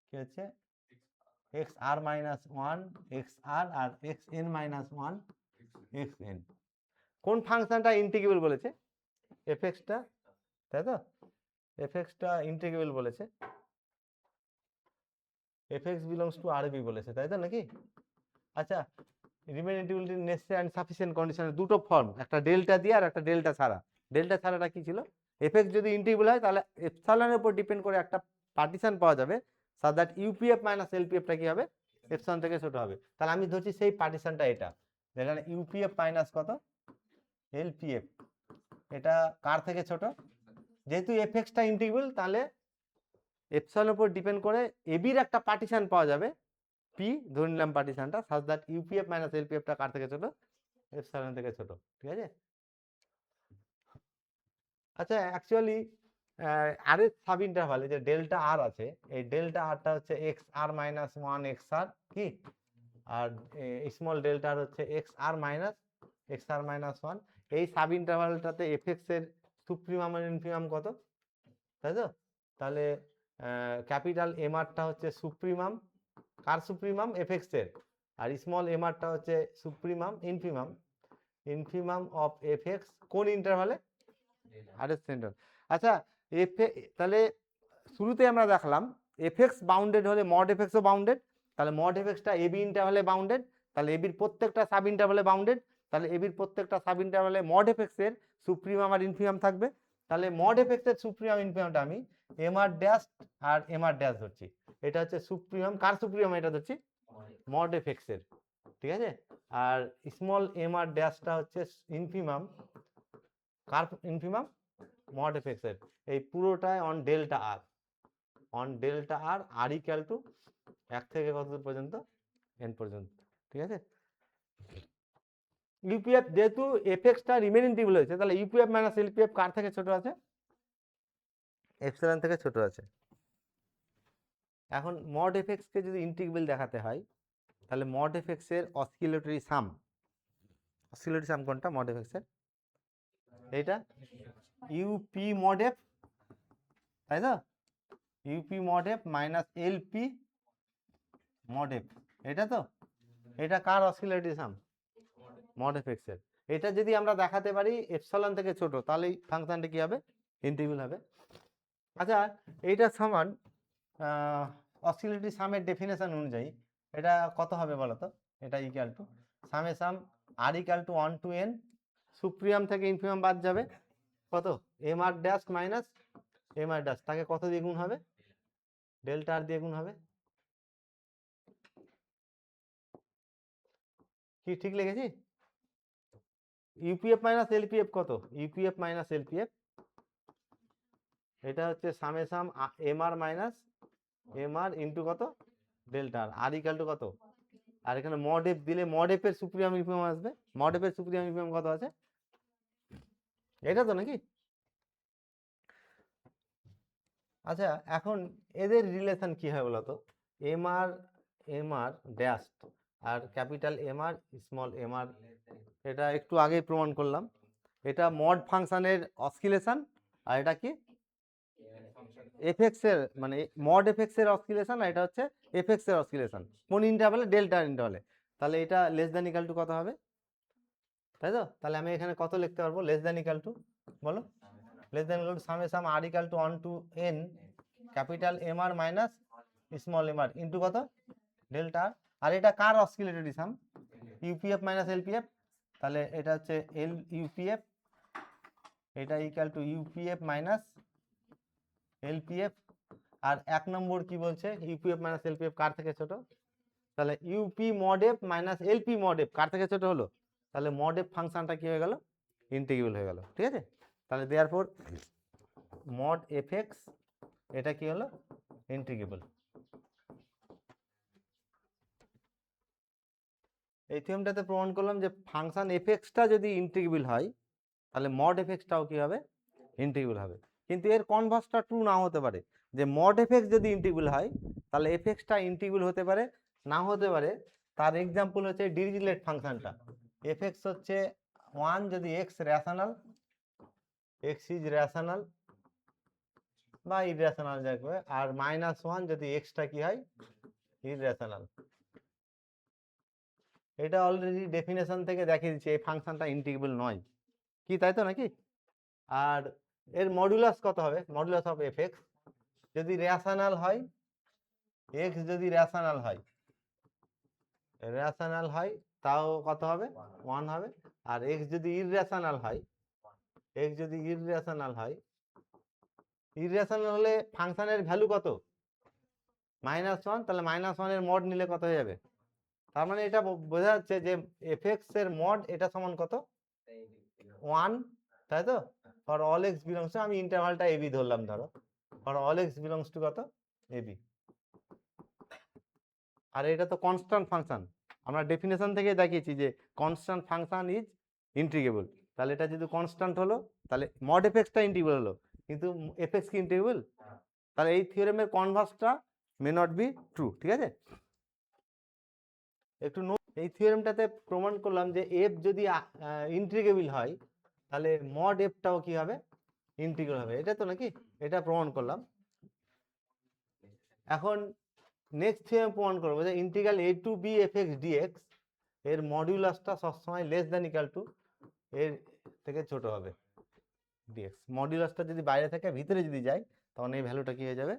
কি হচ্ছে xr মাইনাস 1 xr আর xn মাইনাস 1 xn, কোন ফাংশনটা ইন্টিগ্রেবল বলেছে, এফএক্সটা, তাই তো, এফএক্সটা ইন্টিগ্রেবল বলেছে, এফএক্স বিলংস টু আরবি বলেছে, তাই তো নাকি। আচ্ছা রিমেনিটিবিলিটি নেসেসারি এন্ড সাফিসিয়েন্ট কন্ডিশনের দুটো ফর্ম, একটা ডেল্টা দিয়ে আর একটা ডেল্টা ছাড়া, ডেল্টা ছাড়াটা কি ছিল, এফএক্স যদি ইন্টিগ্রেবল হয় তাহলে এপসাইলনের উপর ডিপেন্ড করে একটা পার্টিশন পাওয়া যাবে, সো দ্যাট ইউপিএফ মাইনাস এলপিএফটা কি হবে এপসাইলন থেকে ছোট হবে, তাহলে আমি ধরছি সেই পার্টিশনটা এটা, যেখানে ইউপিএফ মাইনাস কত এলপিএফ, এটা কার থেকে ছোট, যেহেতু এফএক্সটা ইন্টিগ্রেবল তাহলে এপসাইলনের উপর ডিপেন্ড করে এবির একটা পার্টিশন পাওয়া যাবে, পি ধরে নিলাম পার্টিশনটা, সাজ দ্যাট ইউপিএফ মাইনাস এলপিএফটা কার থেকে ছোট, এপসাইলন থেকে ছোট, ঠিক আছে। আচ্ছা অ্যাকচুয়ালি আর এর সাব ইন্টারভালে যে ডেল্টা আর আছে, এই ডেল্টা আরটা হচ্ছে এক্স আর মাইনাস 1 এক্স আর কি, আর স্মল ডেল্টা আর হচ্ছে এক্স আর মাইনাস 1, এই সাব ইন্টারভালটাতে এফএক্স এর সুপ্রিমাম আর ইনফিমাম কত, তাই তো, তাহলে ক্যাপিটাল এম আরটা হচ্ছে সুপ্রিমাম, কার সুপ্রিমাম এফএক্স এর, আর স্মল এম আরটা হচ্ছে সুপ্রিমাম ইনফিমাম অফ এফএক্স কোন ইন্টারভালে, আর এর সেন্টার। আচ্ছা তাহলে শুরুতে আমরা দেখলাম এফএক্স বাউন্ডেড হলে মড এফএক্সও বাউন্ডেড, তাহলে মড এফএক্সটা এবি ইন্টারভালে বাউন্ডেড, তাহলে এবির প্রত্যেকটা সাব ইন্টারভালে বাউন্ডেড, তাহলে এবির প্রত্যেকটা সাব ইন্টারভালে মড এফএক্স এর সুপ্রিমাম আর ইনফিমাম থাকবে, তাহলে মড এফএক্স এর সুপ্রিমাম ইনফিমামটা আমি এম আর ড্যাশ আর এম আর ড্যাশ ধরছি, এটা হচ্ছে সুপ্রিমাম, কার সুপ্রিমাম এটা ধরছি মড এফএক্স এর, ঠিক আছে, আর স্মল এম আর ড্যাশটা হচ্ছে ইনফিমাম, কার ইনফিমাম মড এফএক্স এর, এই পুরোটাই on delta R, R equal to 1 থেকে কত দূর পর্যন্ত n পর্যন্ত, ঠিক আছে। ইউপিএফ যেহেতু এফএক্সটা রিমেনিটেবল হয়েছে তাহলে ইউপিএফ মাইনাস এলপিএফ কার থেকে ছোট আছে, এপসিলন থেকে ছোট আছে। এখন মড এফএক্স কে যদি ইন্টিগ্রেবল দেখাতে হয় তাহলে মড এফএক্স এর অসিলেটরি সাম, অসিলেটরি সাম কোনটা মড এফ এক্স এর? এইটা ইউপি মড এফ, তাই তো? UP mod F minus LP mod F, এটা তো? এটা কার অসিলেটরি সাম? মড এফ এক্স এর। এটা যদি আমরা দেখাতে পারি এপসাইলন থেকে ছোট, তাহলে ফাংশনটা কি হবে? ইন্টিগ্রেবল হবে। আচ্ছা, এইটা সমান অসিলেটরি সামের ডেফিনেশন অনুযায়ী এটা কত হবে বলো তো? এটা equal to summation R equal to 1 to n, supremum থেকে ইনফিমাম বাদ যাবে, কত? M r dash minus M r dash, তাকে কত দিয়ে গুণ হবে? ডেল্টা আর দিয়ে গুণ হবে। কি ঠিক লিখেছি? ইউপিএফ মাইনাস এলপিএফ কত? ইউপিএফ মাইনাস এলপিএফ, এটা হচ্ছে সামে সাম M R minus M R into কত? ডেল্টা আর ইকুয়াল টু কত? আর এখানে মড এফ দিলে মড এফ এর সুপ্রিয়াম ইনফিমাম আসবে। মড এফ এর সুপ্রিয়াম ইনফিমাম কত আছে? এটা তো নাকি? আচ্ছা, এখন এদের রিলেশন কি হয় বলতো? এম আর ড্যাশ আর ক্যাপিটাল এম আর স্মল এম আর, এটা একটু আগেই প্রমাণ করলাম। এটা মড ফাংশনের অসকিলেশন, আর এটা কি এফএক্স এর, মানে মড এফএক্স এর অসকিলেশন, আর এটা হচ্ছে এফএক্স এর অসকিলেশন। কোন ইন্টারভ্যালে? ডেল্টা ইন্টারভ্যালে। তাহলে এটা লেস দ্যান ইকুয়াল টু কত হবে? তাই তো? তাহলে আমি এখানে কত লিখতে পারবো? লেস দ্যান ইকুয়াল টু, বলো? Less than equal to summation R equal to 1 to n capital M R minus small M R into কত? ডেল্টা। আর এটা কার oscillatory sum? UPF minus LPF. তাহলে এটা হচ্ছে এল ইউপিএফ, এটা equal to UPF minus LPF. আর 1 নম্বর কি বলছে? ইউপিএফ মাইনাস এলপিএফ কার থেকে ছোট? তাহলে UP mod F minus LP mod F কার থেকে ছোট হলো? তাহলে মড এফ ফাংশনটা কি হয়ে গেল? ইন্টিগ্রেবল হয়ে গেল। ঠিক আছে? তাহলে দেয়ারফর মড এফ এক্স এটা কি হলো? ইন্টিগ্রেবল। এই থিওরেমটাতে প্রমাণ করলাম যে ফাংশন এফ এক্সটা যদি ইন্টিগ্রেবল হয়, তাহলে মড এফ এক্সটাও কি হবে? ইন্টিগ্রেবল হবে। কিন্তু এর কনভার্সটা ট্রু নাও হতে পারে, যে মড এফ এক্স যদি ইন্টিগ্রেবল হয় তাহলে এফ এক্সটা ইন্টিগ্রেবল হতে পারে, না হতে পারে। তার এক্সাম্পল হচ্ছে ডিরিচলেট ফাংশনটা। এফ এক্স হচ্ছে 1 যদি x rational, x is rational বা ইররেশনাল যাকে, আর -1 যদি এক্সটা কি হয়? ইররেশনাল। এটা অলরেডি ডেফিনেশন থেকে দেখিয়ে দিচ্ছে এই ফাংশনটা ইন্টিগ্রেবল নয়, কি তাই তো নাকি? আর এর মডুলাস কত হবে? মডুলাস অফ এফ এক্স যদি রেশনাল হয়, এক্স যদি রেশনাল হয় তাও কত হবে? 1 হবে। আর এক্স যদি ইররেশনাল হয়, এক্স যদি ইররেশনাল হলে ফাংশনের ভ্যালু কত? -1। তাহলে -1 এর মড নিলে কত হয়ে যাবে? তার মানে এটা বোঝা যাচ্ছে যে এফ এক্স এর মড এটা সমান কত? 1, তাই তো? For all x belongs two, আমি ইন্টারভালটা এবি ধরলাম, ধরো for all x belongs two কত? এবি। আর এটা তো কনস্ট্যান্ট ফাংশন, আমরা ডেফিনেশন থেকে দেখিয়েছি যে কনস্ট্যান্ট ফাংশন ইজ ইন্টিগ্রেবল। তাহলে এটা যদি কনস্ট্যান্ট হলো, তাহলে মড এফ এক্সটা ইন্টিগ্রেবল হলো, কিন্তু এফ এক্স কি ইন্টিগ্রেবল? তাহলে এই থিওরেমের কনভার্সটা মে নট বি ট্রু। ঠিক আছে? একটু এই থিওরেমটাতে প্রমাণ করলাম যে এফ যদি ইন্টিগ্রেবল হয়, তাহলে মড এফটাও কি হবে? ইন্টিগ্রেবল হবে। এটা তো নাকি? এটা প্রমাণ করলাম। এখন নেক্সট থিওরেম প্রমাণ করবো যে integral A to B F X DX এর মডিউলাসটা সবসময় লেস দ্যান ইকুয়াল টু এর থেকে ছোট হবে, ডিএক্স। মডিউলাসটা যদি বাইরে থেকে ভিতরে যদি যায়, তখন এই ভ্যালুটা কি হয়ে যাবে?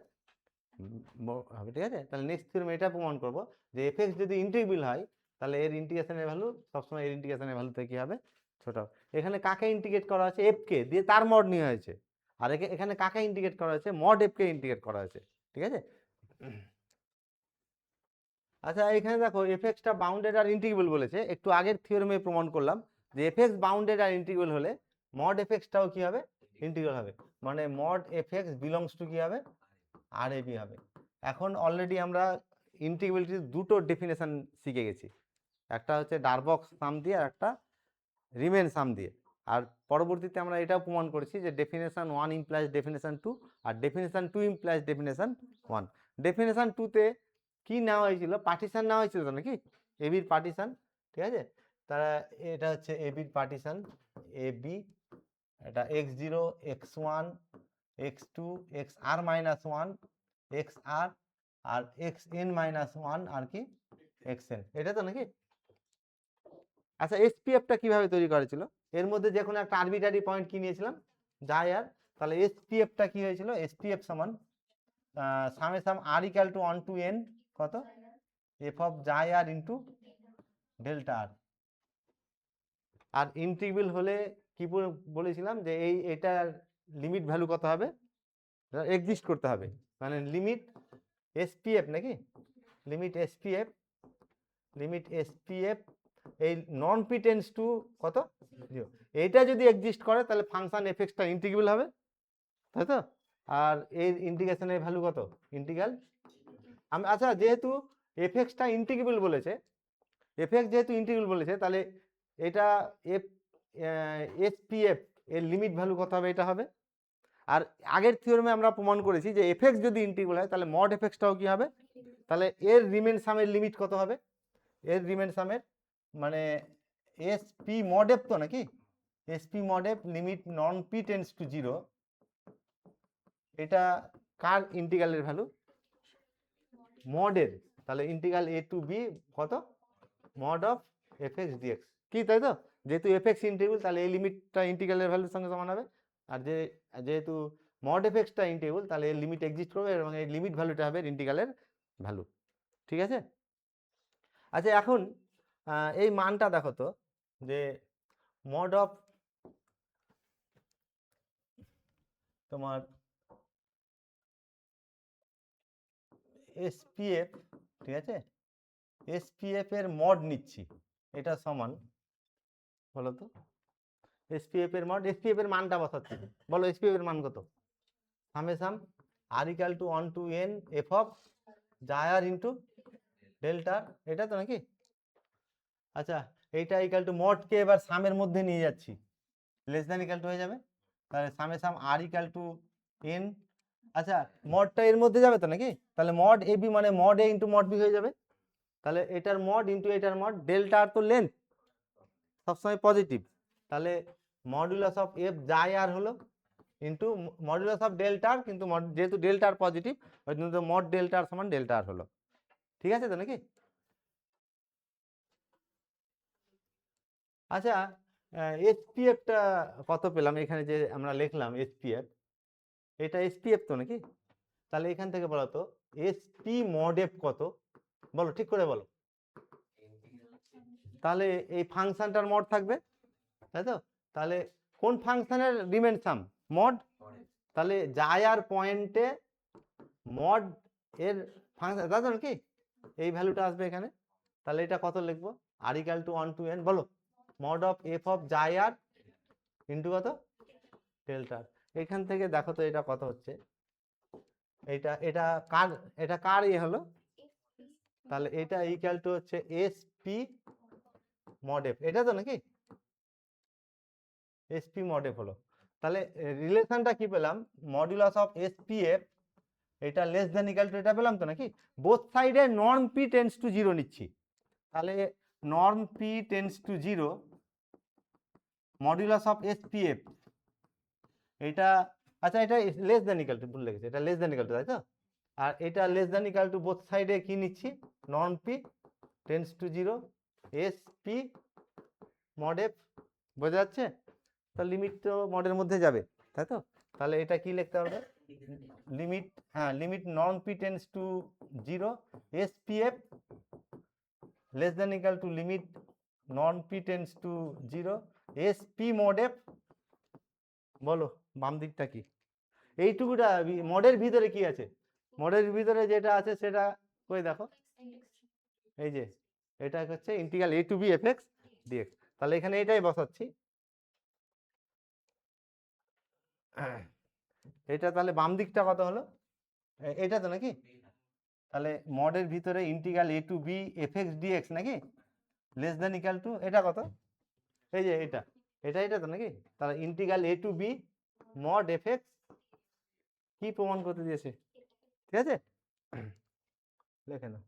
হবে। ঠিক আছে? তাহলে নেক্সট থিওরেম এটা প্রমাণ করবো যে এফ এক্স যদি ইন্টিগ্রেবল হয়, তাহলে এর ইন্টিগ্রেশনের ভ্যালু সবসময় এর ইন্টিগ্রেশনের ভ্যালু থেকে কি হবে? ছোট হবে। এখানে কাকে ইন্টিগ্রেট করা হয়েছে? এফ কে দিয়ে তার মড নিয়ে হয়েছে। আর এখানে কাকে ইন্টিগ্রেট করা হয়েছে? মড এফ কে ইন্টিগ্রেট করা হয়েছে। ঠিক আছে? আচ্ছা, এখানে দেখো এফ এক্সটা বাউন্ডেড আর ইন্টিগ্রেবল বলেছে। একটু আগের থিওরেমে প্রমাণ করলাম যে এফ এক্স বাউন্ডেড আর ইন্টিগ্রেবল হলে মড এফ এক্সটাও কি হবে? ইন্টিগ্রেবল হবে। মানে mod F X belongs to কি হবে? আর এ বি হবে। এখন অলরেডি আমরা ইন্টিগ্রেবিলিটির দুটো ডেফিনেশন শিখে গেছি, একটা হচ্ছে ডারবক্স সাম দিয়ে আর একটা রিমেন সাম দিয়ে। আর পরবর্তীতে আমরা এটাও প্রমাণ করেছি যে ডেফিনেশন 1 ইমপ্লাইজ ডেফিনেশন 2 আর ডেফিনেশন 2 ইমপ্লাইজ ডেফিনেশন 1। ডেফিনেশন 2তে কি নেওয়া হয়েছিল? পার্টিশন নেওয়া হয়েছিল তো নাকি? এবির পার্টিশন। ঠিক আছে? তারা এটা হচ্ছে এবির পার্টিশন, এবি, এটা x0 x1 x2 xr - 1 xr আর xn - 1 আর কি xn, এটা তো নাকি? আচ্ছা এসপিএফটা কিভাবে তৈরি করেছিল? এর মধ্যে যে কোনো একটা আরবিটারি পয়েন্ট কি নিয়েছিলাম, যাই আর, তাহলে এসপিএফটা কি হয়েছিল? এসপিএফ সমান summation R equal to 1 to n কত এফ অফ যাই আর ইন্টু ডেল্টা আর। আর ইন্টিগ্রেবল হলে কি বলেছিলাম যে এটার লিমিট ভ্যালু কত হবে, এক্সিস্ট করতে হবে, মানে লিমিট এসপিএফ নাকি, লিমিট এসপিএফ এই নন পি টেন্স টু কত 0, এইটা যদি এক্সিস্ট করে তাহলে ফাংশন এফএক্সটা ইন্টিগ্রেবল হবে, তাই তো? আর এর ইন্টিগ্রেশনের ভ্যালু কত, ইন্টিগ্রাল। আচ্ছা যেহেতু এফএক্সটা ইন্টিগ্রেবল বলেছে, এফএক্স যেহেতু ইন্টিগ্রেবল বলেছে, তাহলে এটা এসপিএফ এর লিমিট ভ্যালু কত হবে, এটা হবে। আর আগের থিওরেমে আমরা প্রমাণ করেছি যে এফএক্স যদি ইন্টিগ্রেবল হয় তাহলে মড এফএক্সটাও কি হবে, তাহলে এর রিমেন সামের লিমিট কত হবে, এর রিমেন সামের মানে এসপি মড এফ তো নাকি, SP mod F limit non P tends to 0, এটা কার ইন্টিগ্রালের ভ্যালু, মডের, তাহলে ইন্টিগ্রাল এ টু বি কত মড অফ এফএক্স ডিএক্স, কি তাই তো? যেহেতু এফএক্স ইন্টিগ্রেবল তাহলে এই লিমিটটা ইন্টিগ্রালের ভ্যালুর সঙ্গে সমান হবে, আর যেহেতু মড এফএক্সটা ইন্টিগ্রেবল তাহলে এর লিমিট এক্সিস্ট করবে এবং এই লিমিট ভ্যালুটা হবে ইন্টিগ্রালের ভ্যালু, ঠিক আছে? আচ্ছা এখন এই মানটা দেখো তো, যে মড অফ তোমার এসপিএফ, ঠিক আছে, এসপিএফ এর মড নিচ্ছি, এটা সমান, বলো তো এসপিএফ এর মড, এসপিএফ এর মানটা বসাচ্ছি, বলো এসপিএফ এর মান কত, summation R equal to 1 to n f of যাই আর ইন্টু ডেল্টা, এটা তো নাকি? আচ্ছা এইটা ইকুয়াল টু মড কে এবার সামের মধ্যে নিয়ে যাচ্ছি, লেস দ্যান ইকুয়াল টু হয়ে যাবে, তাহলে summation R equal to n, আচ্ছা মডটা এর মধ্যে যাবে তো নাকি, তাহলে মড এ বি মানে mod a into mod b হয়ে যাবে, তাহলে এটার মড ইন্টু এটার মড, ডেল্টা আর তো লেন্থ সবসময় পজিটিভ, তাহলে মডুলাস অফ এফ যাই আর হলো ইন্টু মডুলাস অফ ডেল্টা আর, কিন্তু যেহেতু ডেল্টা আর পজিটিভ ওই জন্য মড ডেল্টা আর সমান ডেল্টা আর হলো, ঠিক আছে তো নাকি? আচ্ছা এসপিএফটা কত পেলাম, এখানে যে আমরা লিখলাম এসপিএফ, এটা এসপিএফ তো নাকি, তাহলে এখান থেকে বলো তো এসপি মড এফ কত, বলো ঠিক করে বলো, তাহলে এই ফাংশনটার মড থাকবে, তাই তো? তাহলে কোন ফাংশনের রিমেন সাম, মড, তাহলে যাই আর পয়েন্টে মড এর ফাংশন, তাই তো নাকি, এই ভ্যালুটা আসবে এখানে, তাহলে এটা কত লিখবো, আর ইকুয়াল টু 1 টু n, বলো মড অফ এফ অফ যাই আর ইন্টু কত ডেল্টা, এখান থেকে দেখো তো এটা কত হচ্ছে, এটা এটা কার, এটা কার হলো, তাহলে এটা ইকুয়াল টু হচ্ছে এসপি মড এফ, এটা তো নাকি এসপি মড এফ হলো, তাহলে রিলেশনটা কি পেলাম, মডুলাস অফ এসপিএফ এটা লেস দেন ইকুয়াল টু এটা পেলাম তো নাকি, বোথ সাইডে নর্ম পি টেন্স টু 0 নিচ্ছি, তাহলে norm P tends to 0 modulus of SPF এটা, আচ্ছা এটা লেস দেন ইকুয়াল টু, ভুল লেগেছে, এটা লেস দেন ইকুয়াল টু, তাই তো? আর এটা less than equal to both সাইডে কি নিচ্ছি, norm P tends to 0 S P mod F, বোঝা যাচ্ছে? তো লিমিট তো মডের মধ্যে যাবে, তাই তো? তাহলে এটা কি লিখতে হবে, লিমিট, হ্যাঁ limit norm P tends to 0 S P F less than equal to limit norm P tends to 0 S P mod F, বলো বাম দিকটা কি, এইটুকুটা মডের ভিতরে কি আছে, মডের ভিতরে যেটা আছে সেটা কই দেখো, এই যে এটা হচ্ছে integral A to B F X DX, তাহলে এখানে এটাই বসাচ্ছি, এটা তাহলে বাম দিকটা কত হলো, এটা তো নাকি, তাহলে মডের ভিতরে integral A to B F X DX নাকি, লেস দেন ইকুয়াল টু এটা কত, এই যে এটা তো নাকি, তাহলে integral A to B mod F X কি প্রমাণ করতে দিয়েছে, ঠিক আছে, লেখে না।